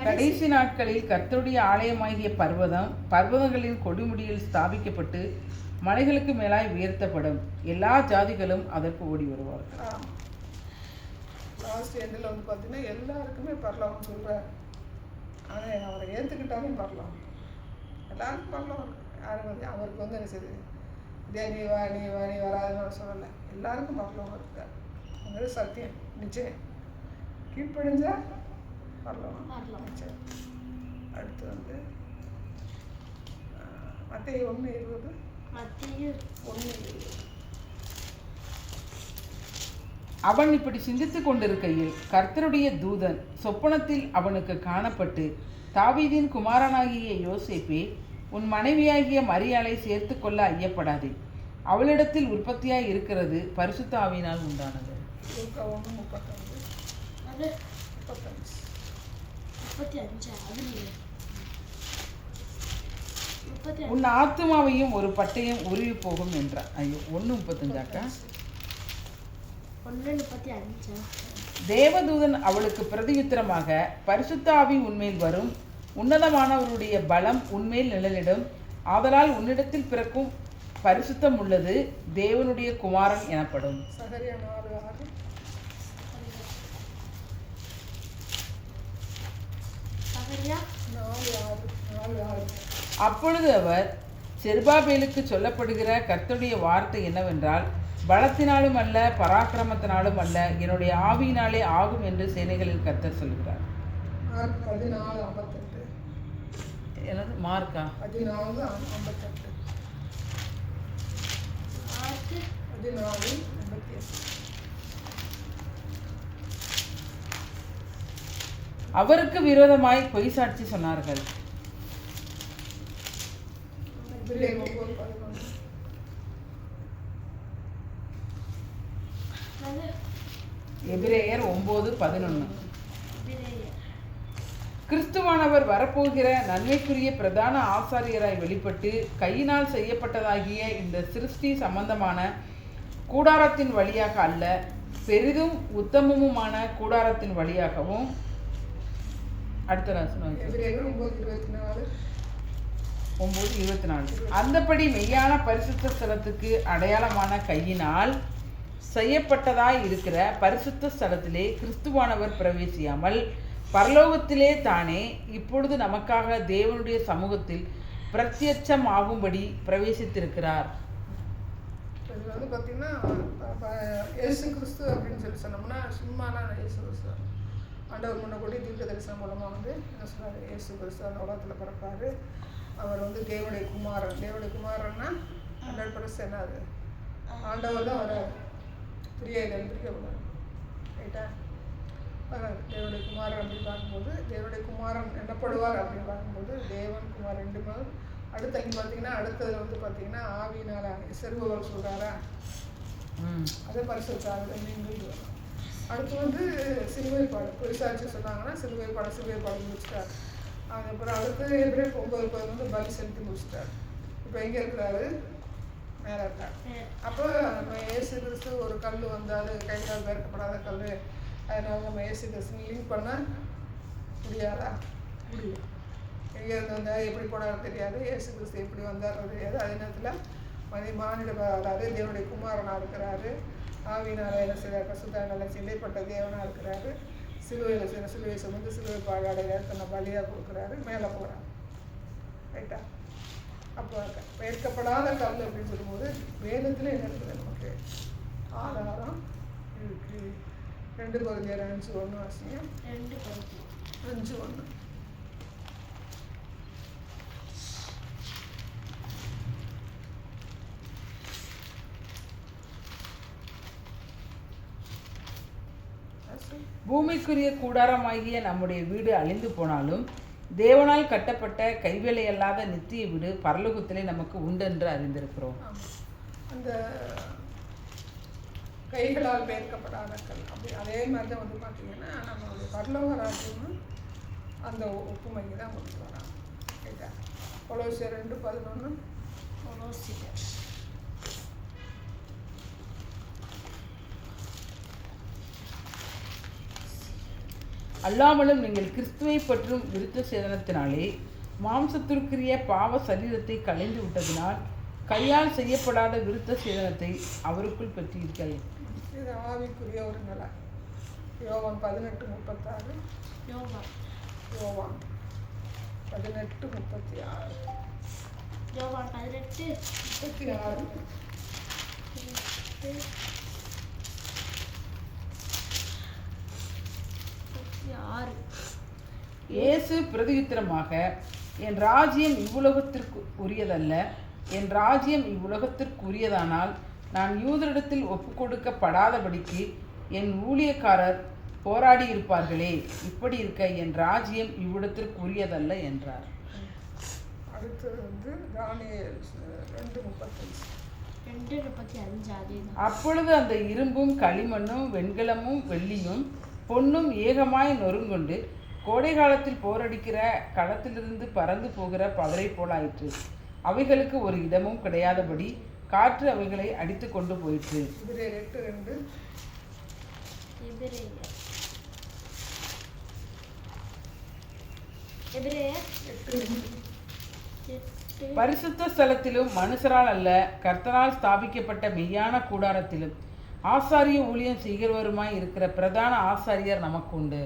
Speaker 3: கடைசி நாட்களில் கர்த்தருடைய ஆலயமாகிய பர்வதங்களின் கொடுமுடியில் ஸ்தாபிக்கப்பட்டு மலைகளுக்கு மேலாய் உயர்த்தப்படும். எல்லா ஜாதிகளும் அதற்கு ஓடி வருவார்கள்.
Speaker 1: லாஸ்ட் எண்டில் வந்து பார்த்தீங்கன்னா எல்லாருக்குமே பரலோகம் சொல்கிறார். ஆனால் அவரை ஏற்றுக்கிட்டாலே பரலோகம், எல்லாருக்கும் பரலோகம். யாரும் வந்து அவருக்கு வந்து என்ன செய்யுது, இதே நீ வா நீ வராதுன்னு சொல்லலை. எல்லாருக்கும் பரலோகம் இருக்கார். அங்கே சத்தியம் நிச்சயம். கீழ்ப்படிஞ்சா பரலோகம் நிச்சயம். அடுத்து வந்து மத்தேயு 1:20.
Speaker 3: அவன் இப்படி சிந்தித்துக் கொண்டிருக்கையில் கர்த்தருடைய தூதன் சொப்பனத்தில் அவனுக்கு காணப்பட்டு, தாவீதின் குமாரனாகிய யோசேப்பே, உன் மனைவியாகிய மரியாளை சேர்த்து கொள்ள ஐயப்படாதே, அவளிடத்தில் உற்பத்தியாய் இருக்கிறது பரிசுத்த ஆவியினால் உண்டானது. உன் ஆத்துமாவையும் ஒரு பட்டயம் உருவி போகும் என்றார். ஐயோ 1:35. தேவதூதன் அவளுக்கு பிரதியுத்தரமாக, பரிசுத்த ஆவி உன்மேல் வரும், உன்னதமானவருடைய பலம் உன்மேல் நிழலிடும், ஆதலால் உன்னிடத்தில் பிறக்கும் பரிசுத்தம் உள்ளது தேவனுடைய குமாரன் எனப்படும். அப்பொழுது அவர், செருபாபேலுக்கு சொல்லப்படுகிற கர்த்தருடைய வார்த்தை என்னவென்றால், பலத்தினாலும் அல்ல பராக்கிரமத்தினாலும் அல்ல, என்னுடைய ஆவியினாலே ஆகும் என்று சேனைகளில் கர்த்தர் சொல்கிறார். என்னது மார்க்கா? அவருக்கு விரோதமாய் பொய் சாட்சி சொன்னார்கள். எபிரேயர் 9:11. கிறிஸ்துவானவர் வரப்போகிற நன்மைக்குரிய பிரதான ஆசாரியராய் வெளிப்பட்டு கையினால் செய்யப்பட்டதாகிய இந்த சிருஷ்டி சம்பந்தமான கூடாரத்தின் வழியாக அல்ல, பெரிதும் உத்தமமுமான கூடாரத்தின் வழியாகவும். அடுத்த ராசனம் 9:24. அந்தபடி மெய்யான பரிசுத்த ஸ்தலத்துக்கு அடையாளமான கையினால் செய்யப்பட்டதாய் இருக்கிற பரிசுத்த ஸ்தலத்திலே கிறிஸ்துவானவர் பிரவேசியாமல் பரலோகத்திலே தானே இப்பொழுது நமக்காக தேவனுடைய சமூகத்தில் பிரத்யட்சம் ஆகும்படி பிரவேசித்திருக்கிறார்.
Speaker 1: இது வந்து பார்த்தீங்கன்னா இயேசு கிறிஸ்து அப்படின்னு சொல்லி சொன்னோம்னா சும்மாலாம் இயேசு கிறிஸ்து ஆண்டவர் முன்னக்கூடி தீர்க்க தரிசனம் மூலமாக வந்து என்ன சொன்னார், இயேசு கிறிஸ்து அந்த உலகத்தில் பிறப்பார், அவர் வந்து தேவனுடைய குமாரன். தேவனுடைய குமாரன்னா 100% என்னது, ஆண்டவர் தான் வராது, பிரியக்கூடாது, ரைட்டா? வராது தேவனுடைய குமாரன் அப்படின்னு பார்க்கும்போது, தேவனுடைய குமாரன் என்னப்படுவார் அப்படின்னு பார்க்கும்போது தேவன் குமார் ரெண்டுமே. அடுத்து அங்கே பார்த்தீங்கன்னா அடுத்ததில் வந்து பார்த்தீங்கன்னா ஆவியினால செருபவர்கள் சொல்கிறாரா, அதே பரிசுத்தாவில நீங்கள் வரும். அடுத்து வந்து சிலுவை பாடம் குறிசாட்சி சொன்னாங்கன்னா சிலுவை பாடம் முடிச்சிட்டார். அதுக்கப்புறம் அடுத்து எப்படியே 9 வந்து பலி செலுத்தி முடிச்சிட்டார். இப்போ எங்கே இருக்கிறாரு, மேலே இருக்கார். அப்போ நம்ம இயேசு கிறிஸ்து ஒரு கல் வந்தால் கைகால் பேர்க்கப்படாத கல், அதனால நம்ம இயேசு கிறிஸ்து லிங்க் பண்ண முடியாதா? முடியும். எங்கேருந்து வந்தால் எப்படி போனாலும் தெரியாது, இயேசு கிறிஸ்து எப்படி வந்தார்றது தெரியாது. அதே நேரத்தில் மானிட அதாவது தேவனுடைய குமாரனாக இருக்கிறாரு, ஆவியினால் என்ன செய்கிறார், பரிசுத்தாவியால் சிலைப்பட்ட தேவனாக இருக்கிறாரு, சிலுவையை சுமந்து சிலுவை பாடாடையார் தன்னை பலியாக கொடுக்குறாரு, மேலே போகிறார், ரைட்டா? அப்போ பெயர்க்கப்படாத கல் அப்படின்னு சொல்லும்போது வேதத்தில் என்ன இருக்குது, நமக்கு ஆதாரம் இருக்குது. 2 Corinthians 5:1 வாசியம்.
Speaker 2: 2 Corinthians
Speaker 1: 5:1.
Speaker 3: பூமிக்குரிய கூடாரமாகிய நம்முடைய வீடு அழிந்து போனாலும் தேவனால் கட்டப்பட்ட கைவேலையல்லாத நித்திய வீடு பரலோகத்திலே நமக்கு உண்டென்று அறிந்திருக்கிறோம்.
Speaker 1: அந்த கைகளால் பெயர்க்கப்படாத கல் அப்படி அதே மாதிரி தான் வந்து பார்த்தீங்கன்னா நம்மளுடைய பரலோக ராஜ்யமும் அந்த ஒப்புமைக்கு தான் கொண்டு வராங்க, ரைட்டா? கொலோசியர் 2:11.
Speaker 2: கொலோசியர்
Speaker 3: அல்லாமலும் நீங்கள் கிறிஸ்துவை பற்றும் விருத்த சேதனத்தினாலே மாம்சத்திற்குரிய பாவ சரீரத்தை களைந்து விட்டதினால் கையால் செய்யப்படாத விருத்த சேதனத்தை அவருக்குள் பெற்றீர்கள்.
Speaker 1: இது ஆவிக்குரிய ஒரு நிலை. யோவான் 18:36.
Speaker 2: யோவான்
Speaker 1: 18:36.
Speaker 2: யோவான் 18:36.
Speaker 3: இயேசு பிரதியுத்தரமாக, என் ராஜ்யம் இவ்வுலகத்திற்கு உரியதல்ல, என் ராஜ்யம் இவ்வுலகத்திற்கு உரியதானால் நான் யூதரிடத்தில் ஒப்புக்கொடுக்கப்படாதபடிக்கு என் ஊழியக்காரர் போராடி இருப்பார்களே, இப்படி இருக்க என் ராஜ்யம் இவ்விடத்திற்கு உரியதல்ல என்றார்.
Speaker 1: அடுத்தது வந்து தானியேல் 2:35.
Speaker 3: அப்பொழுது அந்த இரும்பும் களிமண்ணும் வெண்கலமும் வெள்ளியும் பொன்னும் ஏகமாய் நொறுங்கொண்டு கோடை காலத்தில் போரடிக்கிற களத்திலிருந்து பறந்து போகிற பவரை போலாயிற்று. அவைகளுக்கு ஒரு இடமும் கிடையாதபடி காற்று அவைகளை அடித்து கொண்டு போயிற்று. பரிசுத்த ஸ்தலத்திலும் மனுஷரால் அல்ல கர்த்தரால் ஸ்தாபிக்கப்பட்ட மெய்யான கூடாரத்திலும் ஆசாரிய ஊழியம் செய்கிறவருமாய் இருக்கிற பிரதான ஆசாரியர் நமக்கு உண்டு.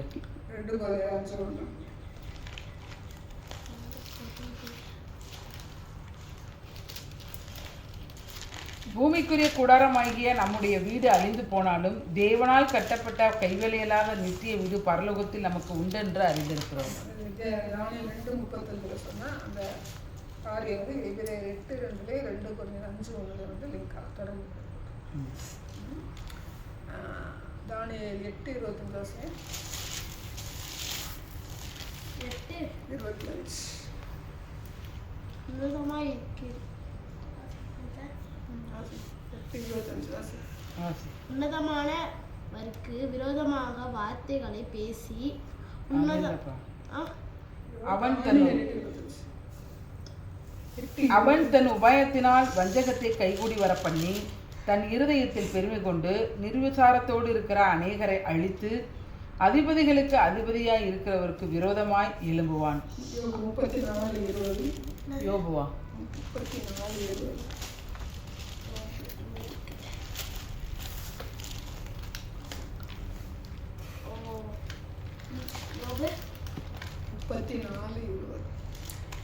Speaker 3: பூமிக்குரிய கூடாரமாகிய நம்முடைய வீடு அழிந்து போனாலும் தேவனால் கட்டப்பட்ட கைவேலையில்லாத நித்திய வீடு பரலோகத்தில் நமக்கு உண்டு என்று அறிந்திருக்கிறோம்.
Speaker 1: 2:35 சொன்னா அந்த காரியம் வந்து எபிரேயர் 8:2 2 Corinthians 5:1 வந்து லிங்க் தொடர்ந்து. தானியேல் 8:25
Speaker 2: உன்னதமானவருக்கு விரோதமாக வார்த்தைகளை பேசி
Speaker 3: அவன் தன் உபாயத்தினால் வஞ்சகத்தை கைகூடி வர பண்ணி தன் இருதயத்தில் பெருமை கொண்டு நிர்விசாரத்தோடு இருக்கிற அநேகரை அழித்து அதிபதிகளுக்கு அதிபதியாய் இருக்கிறவருக்கு விரோதமாய் எழும்புவான். யோபுவா
Speaker 1: 34:20.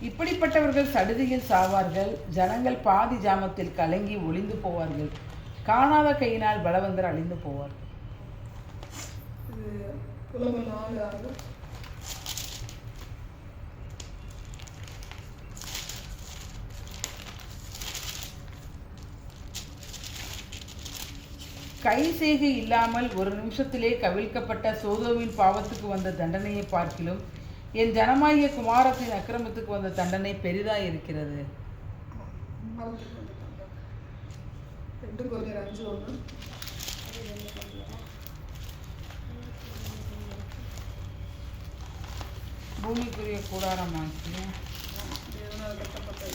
Speaker 3: இப்படிப்பட்டவர்கள் சடுதியில் சாவார்கள், ஜனங்கள் பாதி ஜாமத்தில் கலங்கி ஒளிந்து போவார்கள், காணாத கையினால் பலவந்தர் அழிந்து போவார்கள்.
Speaker 1: புலம்பல் 4:6.
Speaker 3: கை செய்கை இல்லாமல் ஒரு நிமிஷத்திலே கவிழ்க்கப்பட்ட சோதோமின் பாவத்துக்கு வந்த தண்டனையை பார்க்கிலும் என் ஜனமாகிய குமாரத்தின் அக்கிரமத்துக்கு வந்த தண்டனை பெரிதாக இருக்கிறது.
Speaker 1: 2 Corinthians 5:1.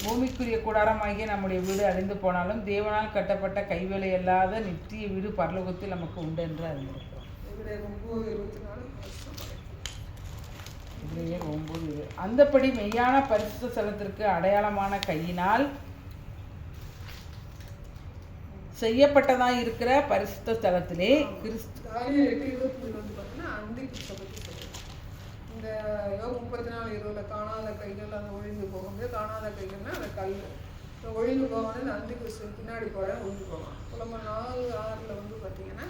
Speaker 3: பூமிக்குரிய கூடாரமாகிய நம்முடைய வீடு அழிந்து போனாலும் தேவனால் கட்டப்பட்ட கைவேலை அல்லாத நித்திய வீடு பரலோகத்தில் நமக்கு உண்டு என்று அறிந்திருக்கிறோம். எபிரேயர் 9:20. அந்தப்படி மெய்யான பரிசுத்த ஸ்தலத்திற்கு அடையாளமான கையினால் செய்யப்பட்டதாய் இருக்கிற பரிசுத்த ஸ்தலத்திலே கிறிஸ்து
Speaker 1: இந்த 34:20 காணாத கைகள் அந்த ஒழிந்து போகும்போது காணாத கைகள்னா அந்த கல் ஒழிந்து போவானே அந்த அந்தி கிறிஸ்து பின்னாடி போகிற ஒழிந்து போவான். புலம்பல் 4:6 வந்து பார்த்தீங்கன்னா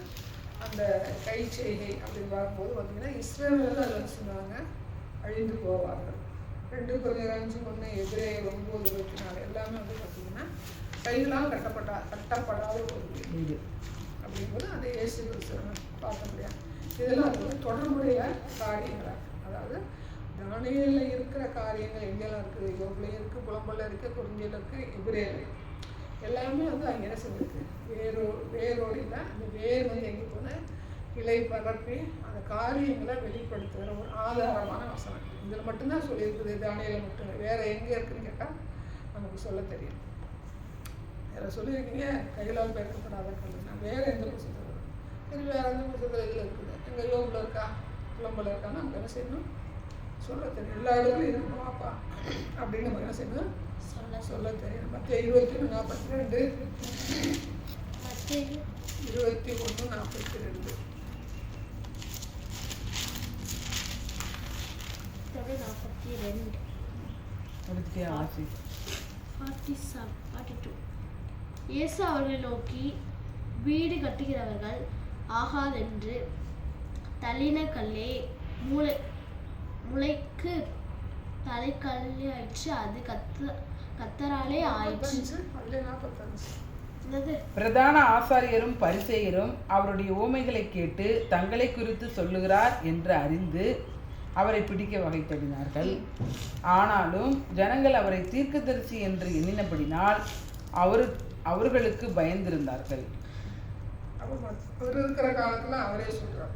Speaker 1: அந்த கை செய்கை அப்படின்னு பார்க்கும்போது பார்த்தீங்கன்னா இஸ்ரவேலர் அதை வந்து சொன்னாங்க அழிந்து போவார்கள். 2 Corinthians 5:1, எபிரேயர் 9:24 எல்லாமே வந்து பார்த்தீங்கன்னா கைகளால் கட்டப்படாத ஒரு வீடு அப்படிங்கும்போது அந்த இயேசு கிறிஸ்து பார்க்க முடியாது. இதெல்லாம் அது வந்து தொடர்புடைய காரியங்களாக, அதாவது தானியேலில் இருக்கிற காரியங்கள் எங்கெல்லாம் இருக்குது, யோபில் இருக்குது, புலம்பல்ல இருக்குது, கொரிந்தியர்ல இருக்குது, எபிரேயர் எல்லாமே வந்து அங்கே என்ன செஞ்சிருக்கு, வேரோடு இல்லை. அந்த வேர் வந்து எங்கே போனால் இலை பரப்பி அந்த காரியங்களை வெளிப்படுத்துகிற ஒரு ஆதாரமான வசனம். இதில் மட்டும்தான் சொல்லியிருக்குது, தானியேலில் மட்டும். வேறு எங்கே இருக்குதுன்னு கேட்டால் நமக்கு சொல்ல தெரியும். வேறு சொல்லியிருக்கீங்க கைகளால் பேக்கப்படாத கல்லுன்னா வேறு எந்த புத்தகத்தில், சரி வேறு எந்த புத்தகத்தில் இதில் இருக்குது, எங்கள் யோபில் இருக்கா, புலம்பல் இருக்கான்னு நமக்கு என்ன செய்யணும், சொல்ல தெரியும். எல்லா இடத்துலையும் இருக்கணும் அப்பா அப்படின்னு நம்ம என்ன செய்யணும், சொல்ல தெரியும். மத்திய 21:42, 21:42.
Speaker 2: இயேசு அவர்களை நோக்கி, வீடு கட்டுகிறவர்கள் ஆகாதென்று தள்ளின கல்லே முளைக்கு தலைக்கல்லாயிற்று, அது கத்தராலே ஆயிற்று.
Speaker 3: பிரதான ஆசாரியரும் பரிசேயரும் அவருடைய உவமைகளை கேட்டு தங்களை குறித்து சொல்லுகிறார் என்று அறிந்து அவரை பிடிக்க வகை தேடினார்கள். ஆனாலும் ஜனங்கள் அவரை தீர்க்கதரிசி என்று எண்ணினபடினால் அவர்களுக்கு பயந்திருந்தார்கள்.
Speaker 1: அவர் இருக்கிற காலத்தில் அவரே சொல்கிறார்,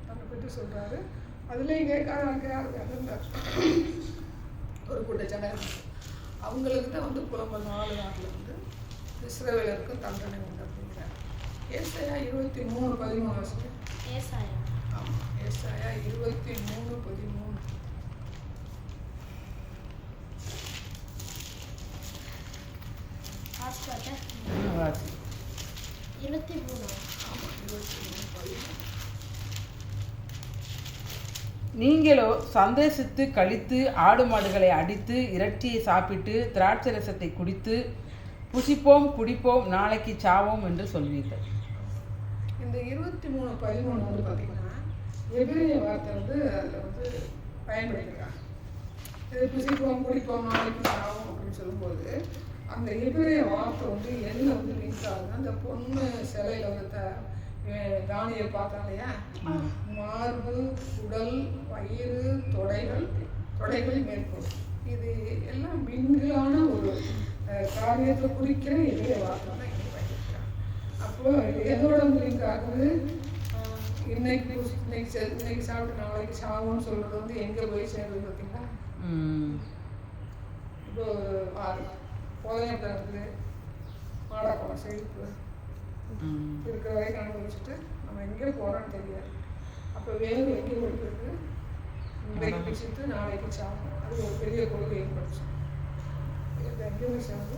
Speaker 1: தன்னை பற்றி சொல்கிறாரு. அதுலேயும் கேட்காத யார் ஒரு கூட்ட ஜனங்கள், அவங்களுக்கு தான் வந்து புலம்பல் 4:4 வந்து இஸ்ரவேலருக்கு தண்டனை உண்டு அப்படிங்கிறார். ஏசாயா 23:13. ஆமாம், ஏசாயா 23:13.
Speaker 3: நீங்களோ சந்தேசித்து கழித்து ஆடு மாடுகளை அடித்து இறைச்சியை சாப்பிட்டு திராட்சை ரசத்தை குடித்து புசிப்போம் குடிப்போம் நாளைக்கு சாவோம் என்று சொல்வீர்கள்.
Speaker 1: இந்த 23:13 வந்து பார்த்தீங்கன்னா எபிரேய வார்த்தை வந்து அதில் வந்து பயன்படுத்திருக்காங்க. இது புசிப்போம் குடிப்போம் நாளைக்கு சாவோம் அப்படின்னு சொல்லும்போது அந்த எபிரேய வார்த்தை வந்து எதில் வந்து லிங்க் ஆகுதுன்னா, அந்த பொண்ணு சிலையில் வந்து தானியல் பார்த்தா இல்லையா, மார்பு, உடல், வயிறு, தொடைகள் மேற்கொள், இது எல்லாம் மின்களான ஒரு காரியத்தை குறிக்கிற எதிரே வார்த்தை தான் இங்கே பயன்படுத்துகிறாங்க. அப்போ எதோட லிங்க் ஆகுது, இன்னைக்கு சாப்பிட்டு நாளைக்கு சாவோன்னு சொல்றது வந்து எங்கே போய் சேர்றது பார்த்தீங்களா. இப்போ புதையம் இருக்குது, மாடாப்பழம் செழிப்பு இருக்கிற வரைக்கும் அனுபவிச்சுட்டு நம்ம எங்கே போகிறோன்னு தெரியாது. அப்போ வேறு எங்கே கொடுக்குறது, இன்றைக்கு பிடிச்சிட்டு நாளைக்கு சாப்பிடும், அது ஒரு பெரிய கொள்கை ஏற்படுச்சு. எங்கேயுமே சேர்ந்து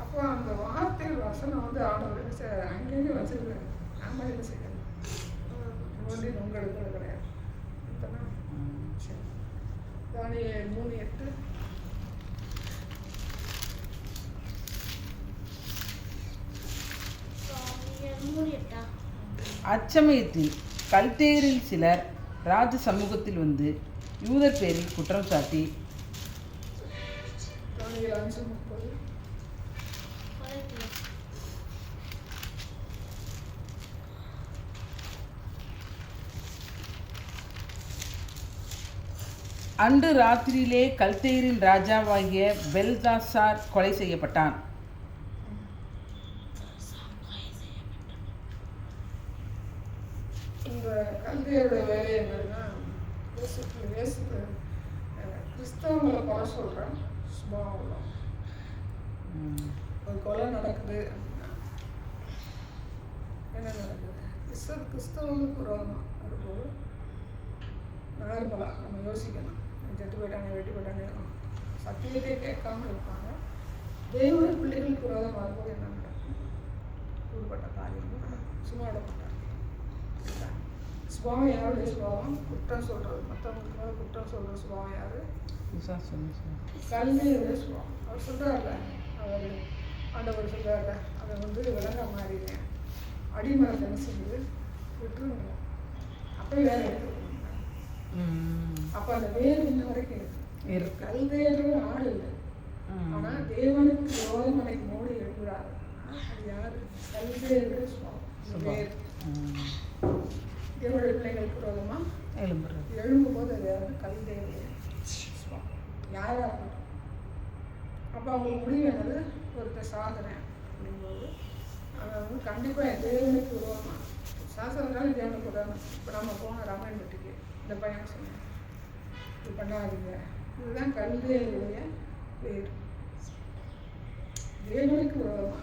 Speaker 1: அப்போ அந்த வார்த்தை வசனம் வந்து ஆண்டவர் அங்கேயே வச்சிருக்காரு. நம்ம என்ன செய்யணும், ஒன்றி நொங்க எடுக்கிறது கிடையாது. சரி, தானியேல் 3:8.
Speaker 3: அச்சமயத்தில் கல்தேயரில் சிலர் ராஜ சமூகத்தில் வந்து யூதர் பேரில் குற்றம் சாட்டி அன்று ராத்திரியிலே கல்தேயரின் ராஜாவாகிய பெல்தாசார் கொலை செய்யப்பட்டான்.
Speaker 1: இந்த கல்தேயருடைய வேலை என்னன்னா, கிறிஸ்தவங்களை குறை சொல்கிறேன் சுபாவம். ஒரு கொலை நடக்குது அப்படின்னா என்ன நடக்குது? கிறிஸ்தவங்களுக்கு விரோதமாக இருக்கும்போது நார்மலாக நம்ம யோசிக்கணும். செத்து போயிட்டாங்க, வெட்டி போயிட்டாங்க, சத்தியத்தை கேட்காம இருப்பாங்க. தெய்வ பிள்ளைகளுக்கு விரோதமாக இருக்கும்போது என்ன நடக்கும்? கூறுபட்ட காரியம் சும்மா விடப்பட்டாங்க. சுபாவம் யாருடைய சுபாவம்? குற்றம் சொல்கிறது, மற்றவங்களுக்கு மேலே குற்றம் சொல்கிற சுபாவம் யார்? கல்வியுடைய சுபாவம். அவர் சொல்கிறார்ல, அவர் ஆண்டவர் சொல்கிறார்ல, அதை வந்து விளங்க மாறிடுறேன், அடிமரத்தை என்ன செஞ்சு விட்டுருங்க, அப்போ வேற எடுத்துருங்க. அப்போ அந்த வேறு இன்ன வரைக்கும் இருக்கு. கல்தேயர் ஆள் இல்லை, ஆனால் தேவனுக்கு விரோதமனை மோடி எழுதுறாரு. அது யாரு? கல்தேயருடைய சுபாவம். வேறு தேவனுடைய பிள்ளைகளுக்கு விரோதமாக எழும்பும்போது அது யாரு? கல்தேயருடைய சுபாவம். யாராக இருக்கட்டும். அப்போ அவங்களுக்கு முடிவு என்னது? ஒருத்தர் சாதனை அப்படிங்கும்போது அதை வந்து கண்டிப்பாக தேவனுக்கு விரோதமாக சாசனத்தாலும் தேவனுக்கு விரோதம். இப்போ நம்ம போன ராமாயண பட்டிக்கு இந்த பையன் சொன்னேன், இது பண்ணாதீங்க. இதுதான் கல்தேயருடைய பேர். தேவனுக்கு விரோதமாக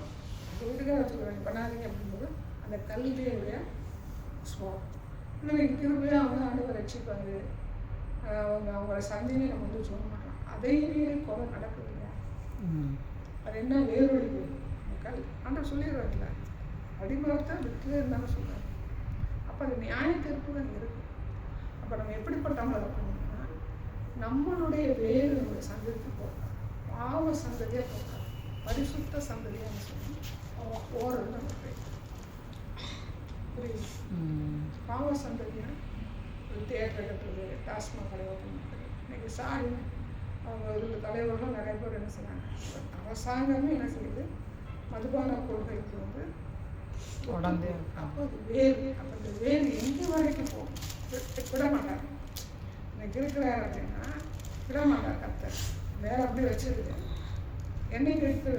Speaker 1: வீட்டுக்காக வச்சுக்கிறாங்க, பண்ணாதீங்க அப்படிங்கும்போது அந்த கல்தேயருடைய சுபாவம். இன்னைக்கு திரும்பியும் அவங்க ஆண்டவர் ரட்சிப்பாரு, அவங்கள சந்தையை நம்ம வந்து சொல்ல மாட்டோம். அதே மீறி கொலை நடக்குது இல்லையா? அது என்ன வேறொழிவு? ஆண்டவர் சொல்லிடுறாருல, அடிமரத்தை விட்டு இருந்தாலும் சொல்கிறார். அப்போ அது நியாய தீர்ப்பு தான் இருக்கு. அப்போ நம்ம எப்படிப்பட்டவங்க இருக்கணும்னா, நம்மளுடைய வேறு நம்மளுடைய சந்ததிக்கு போகிறார், பாவ சந்ததியாக போகிறார், பரிசுத்த சந்ததியாக சொல்லி அவன் போகிறது நம்ம புரியுது? பாவ சந்ததியாக ஒரு தேட்டர் கட்டுறது, டாஸ்மாக் கடை ஓப்பன் பண்ணுறது. இன்னைக்கு சாரி அவங்க இதில் தலைவர்களும் நிறைய பேர் என்ன செய்கிறாங்க, அரசாங்கமே என்ன செய்யுது, மதுபான கொள்கைக்கு வந்து உடம்பு. அப்போ அது வேறு. அப்போ இந்த வேறு எங்கே வரைக்கும் போகும்? விட மாட்டாங்க. இன்னைக்கு இருக்கிறார் அப்படின்னா விட மாட்டார் கத்தர். வேற அப்படி வச்சிருக்கு. என்னைக்கு எடுத்து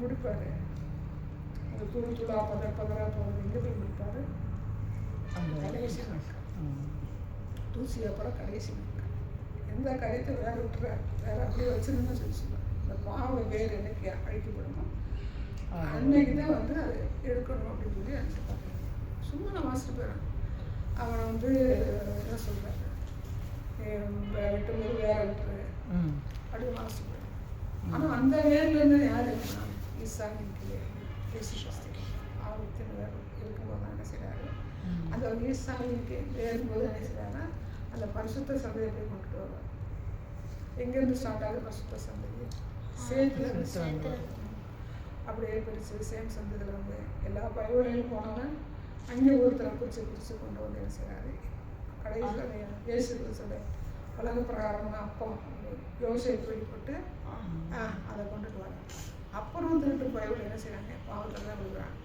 Speaker 1: முடிப்பார்? அந்த துளா பதறா போகிறது எங்கே போய் முடிப்பார்? கடைசி நாட்கள். தூசி அப்புறம் கடைசி நாட்கள். எந்த கரையத்தை வேற விட்டுறாரு, வேற அப்படியே வச்சிருந்தா சொல்லி சொல்லுவாங்க. இந்த பாவ வேறு என்னைக்கு அழிக்கப்படணும் அன்னைக்கு தான் வந்து அது எடுக்கணும் அப்படின்னு சொல்லி நினச்சிருப்பாங்க. சும்மா நான் வாசிட்டு போயிடறேன். அவனை வந்து என்ன சொல்கிறாரு, வெட்டும்போது வேற விட்டுரு அப்படின்னு வாசிட்டு போயிடறேன். ஆனால் அந்த வேர்லேருந்து யார் இருக்குன்னா ஈசா நிற்கலையே, ஏசு ஆபத்தின் வேறு இருக்கும்போது தான் என்ன செய்கிறாரு, அந்த ஈசானிக்கு வேறும்போது என்ன செய்கிறாருன்னா அந்த பரிசுத்த சந்தையை போய் கொண்டுட்டு வருவார். எங்கேருந்து ஸ்டார்ட் ஆகுது பரிசுத்த சந்தை? சேர்த்து அப்படியே பிரித்து சேம் சந்ததியில் வந்து எல்லா பைபிளையும் போனோன்னா அங்கே ஒருத்தரை பிரித்து கொண்டு வந்து என்ன செய்கிறாரு, கடைசியில் இயேசு கிறிஸ்துவோட உலக பிரகாரமான அப்பம் யோசேப்பு வெளிப்பட்டு அதை கொண்டுட்டு வராங்க. அப்புறம் திருட்டு பைபிள் என்ன செய்கிறாங்க, பாவத்தில் தான் விழுகிறாங்க.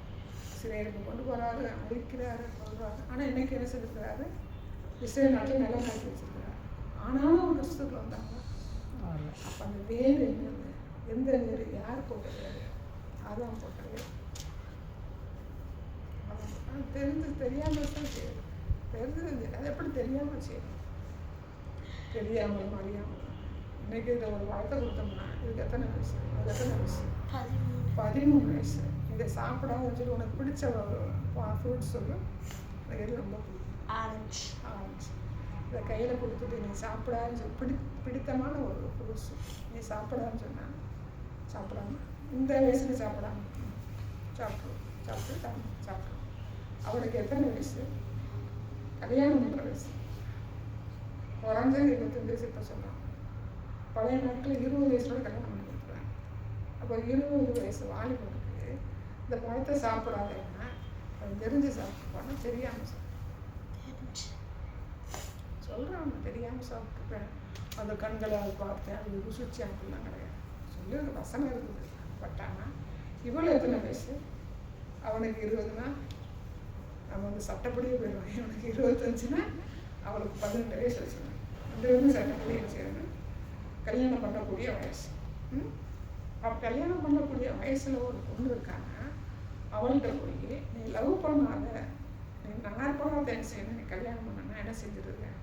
Speaker 1: சிறையிலுக்கு கொண்டு போகிறாரு, அழிக்கிறாரு, கொள்றாரு. ஆனால் இன்னைக்கு என்ன செஞ்சுருக்கிறாரு, இஸ்ரேல் நாட்டில் நிலம் மாற்றி வச்சுருக்கிறாரு. ஆனாலும் அவங்க கிறிஸ்துக்கு வந்தாங்க. அப்போ அந்த வேறு என்னது, எந்த வேறு, யார் போட்ட வேறு? அதான் போட்ட வேறு. தெரியாமல் தான் செய்யணும். தெரிஞ்சது அது எப்படி தெரியாமல் செய்யணும்? தெரியாமல் அறியாமல். இன்னைக்கு இதை ஒரு வாழ்க்கை கொடுத்தோம்னா இதுக்கு எத்தனை வயசு? அது எத்தனை வயசு? 13 வயசு. இதை சாப்பிடாத சொல்லி உனக்கு பிடிச்ச ஃப்ரூட்ஸ் சொல்லு. எனக்கு எது ரொம்ப பிடிக்கும்? ஆரஞ்சு. இதை கையில் கொடுத்துட்டு நீ சாப்பிடான்னு சொல்லி பிடித்தமான ஒரு ஃப்ரூட்ஸ் நீ சாப்பிடான்னு சொன்னால் சாப்பிடாம இந்த வயசுல சாப்பிடாம சாப்பிட்டு அவனுக்கு எத்தனை வயசு? கல்யாணம் பண்ணுற வயசு. குறைஞ்சது 25 வயசு. இப்போ சொல்கிறான். பழைய நாட்கள் 20 வயசுல கல்யாணம் பண்ணி கொடுக்குறாங்க. அப்போ 20 வயசு வாலிபனுக்கு இந்த பழத்தை சாப்பிடாதேன்னா அவன் தெரிஞ்சு சாப்பிடுவானா தெரியாமல் சாப்பிடுவான். சொல்கிறாங்க தெரியாமல் சாப்பிட்டுருப்பேன், அந்த கண்களை அது பார்த்தேன், அது ருசிச்சு அப்படிலாம் கிடையாது. சொல்லி ஒரு வசனம் இருக்குது. பட் ஆனால் இவ்வளோ எத்தனை வயசு? அவனுக்கு 20னா நம்ம வந்து சட்டப்படியே போயிடுவோம். இவனுக்கு 25னா அவளுக்கு 18 வயசு வச்சுருவேன். 2 பேரும் சட்டப்படி செய்யணும். கல்யாணம் பண்ணக்கூடிய வயசு. அப்போ கல்யாணம் பண்ணக்கூடிய வயசில் ஒரு பொண்ணு இருக்காங்க. அவள்கிட்ட போய் நீ லவ் பண்ணாத, நீ நார்மலாக தான் செய்யணும், நீ கல்யாணம் பண்ணனா என்ன செஞ்சுருக்கேன்,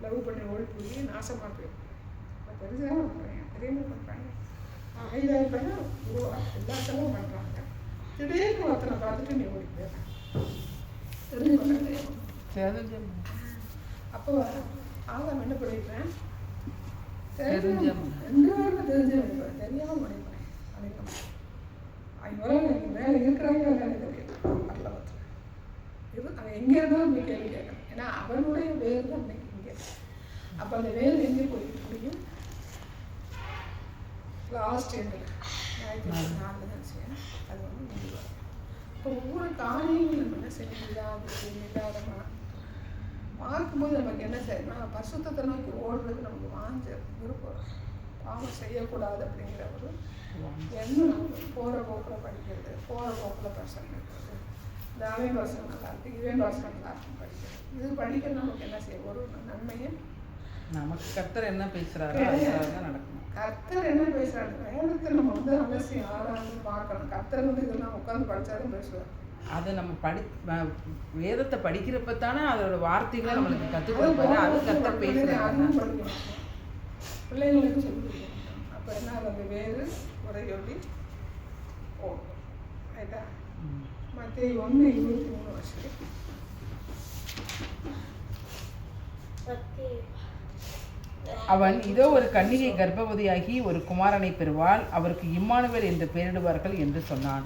Speaker 1: லவ் பண்ணி ஓடி போய் நாசமாக போயிடும். இப்போ தெரிஞ்சுதான் பண்ணுறேன், தெரியாம பண்ணுறாங்க. 5000 பேர் எல்லா செலவும் பண்ணுறாங்க. திடீர்னு ஒருத்தனை பார்த்துட்டு நீ ஓடி போயிடுறேன். தெரிஞ்சு அப்போ ஆதாம் என்ன பண்ணிடுறேன், ரெண்டு பேருக்கும் தெரிஞ்சு பண்ணிடுவேன், தெரியாமல் பண்ணிடுறேன். அன்னைக்கு 5 மேலே இருக்கிறாங்க வேலை தெரியும் பரலவத்தில் இது. அவன் எங்கே இருந்தாலும் போய் கேள்வி கேட்கணும். ஏன்னா அவனுடைய வேர் தான் அன்னைக்கு இங்கே. அப்போ அந்த வேர் எங்கே போயிட்டு முடியும்? லாஸ்ட் எண்டில் 4 தான் செய்யணும். அது வந்து முடிவு. இப்போ ஒவ்வொரு காரியங்களும் நம்ம என்ன செய்யணும், நிதானமாக பார்க்கும்போது நமக்கு என்ன செய்யணும், பரிசுத்தத்தை நோக்கி ஓடுறதுக்கு நமக்கு வாஞ்ச விருப்பம். பாவம் செய்யக்கூடாது அப்படிங்கிற ஒரு எண்ணம். போகிற போக்கில் படிக்கிறது, போகிற போக்கில் பர்சன் இருக்கிறது, இந்த அவன் பர்சன் நல்லா இருக்கு, இவன் பர்சன் நல்லா இருக்கும் படிக்கிறது. இது படிக்க நமக்கு என்ன செய்ய ஒரு நன்மையை
Speaker 3: நமக்கு கர்த்தர் என்ன பேசுகிறாரோ நடக்கணும்.
Speaker 1: கர்த்தர் என்ன பேசுகிறாரு வேதத்தை நம்ம வந்து அலசி ஆராய்ந்து பார்க்கணும். கர்த்தர் வந்து இதெல்லாம் உட்காந்து படித்தாலும் பேசுவார்.
Speaker 3: அதை நம்ம வேதத்தை படிக்கிறப்ப தானே அதோட வார்த்தைகளை நம்மளுக்கு கற்றுக் கொடுப்பாரு. அது கர்த்தர் பேசுகிறாங்க.
Speaker 1: பிள்ளைங்களுக்கு சொல்லி கொடுக்கணும். அப்போ என்ன அது வேறு உரையொலி ஓடும். ரைட்டா? மத்திய 1:23 வருஷம்
Speaker 3: அவன் இதோ ஒரு கன்னிகை கர்ப்பவதியாகி ஒரு குமாரனை பெறுவாள், அவருக்கு இம்மானுவேல் என்று பெயரிடுவார்கள் என்று சொன்னான்.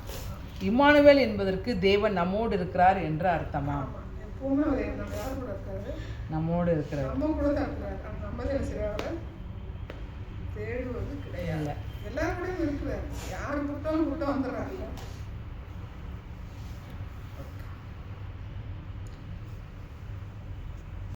Speaker 3: இம்மானுவேல் என்பதற்கு தேவன் நம்மோடு இருக்கிறார் என்று அர்த்தமா?
Speaker 1: எப்பவுமே அவர் நம்ம யார் கூட இருக்காரு?
Speaker 3: நம்மோடு இருக்கிறார். நம்ம
Speaker 1: கூட தான் இருக்கிறார். நம்ம தான் தேடுவது கிடையாது. எல்லாரும் கூடயும் இருக்கிறார். யார் கூட்டம் வந்துடுறாங்க.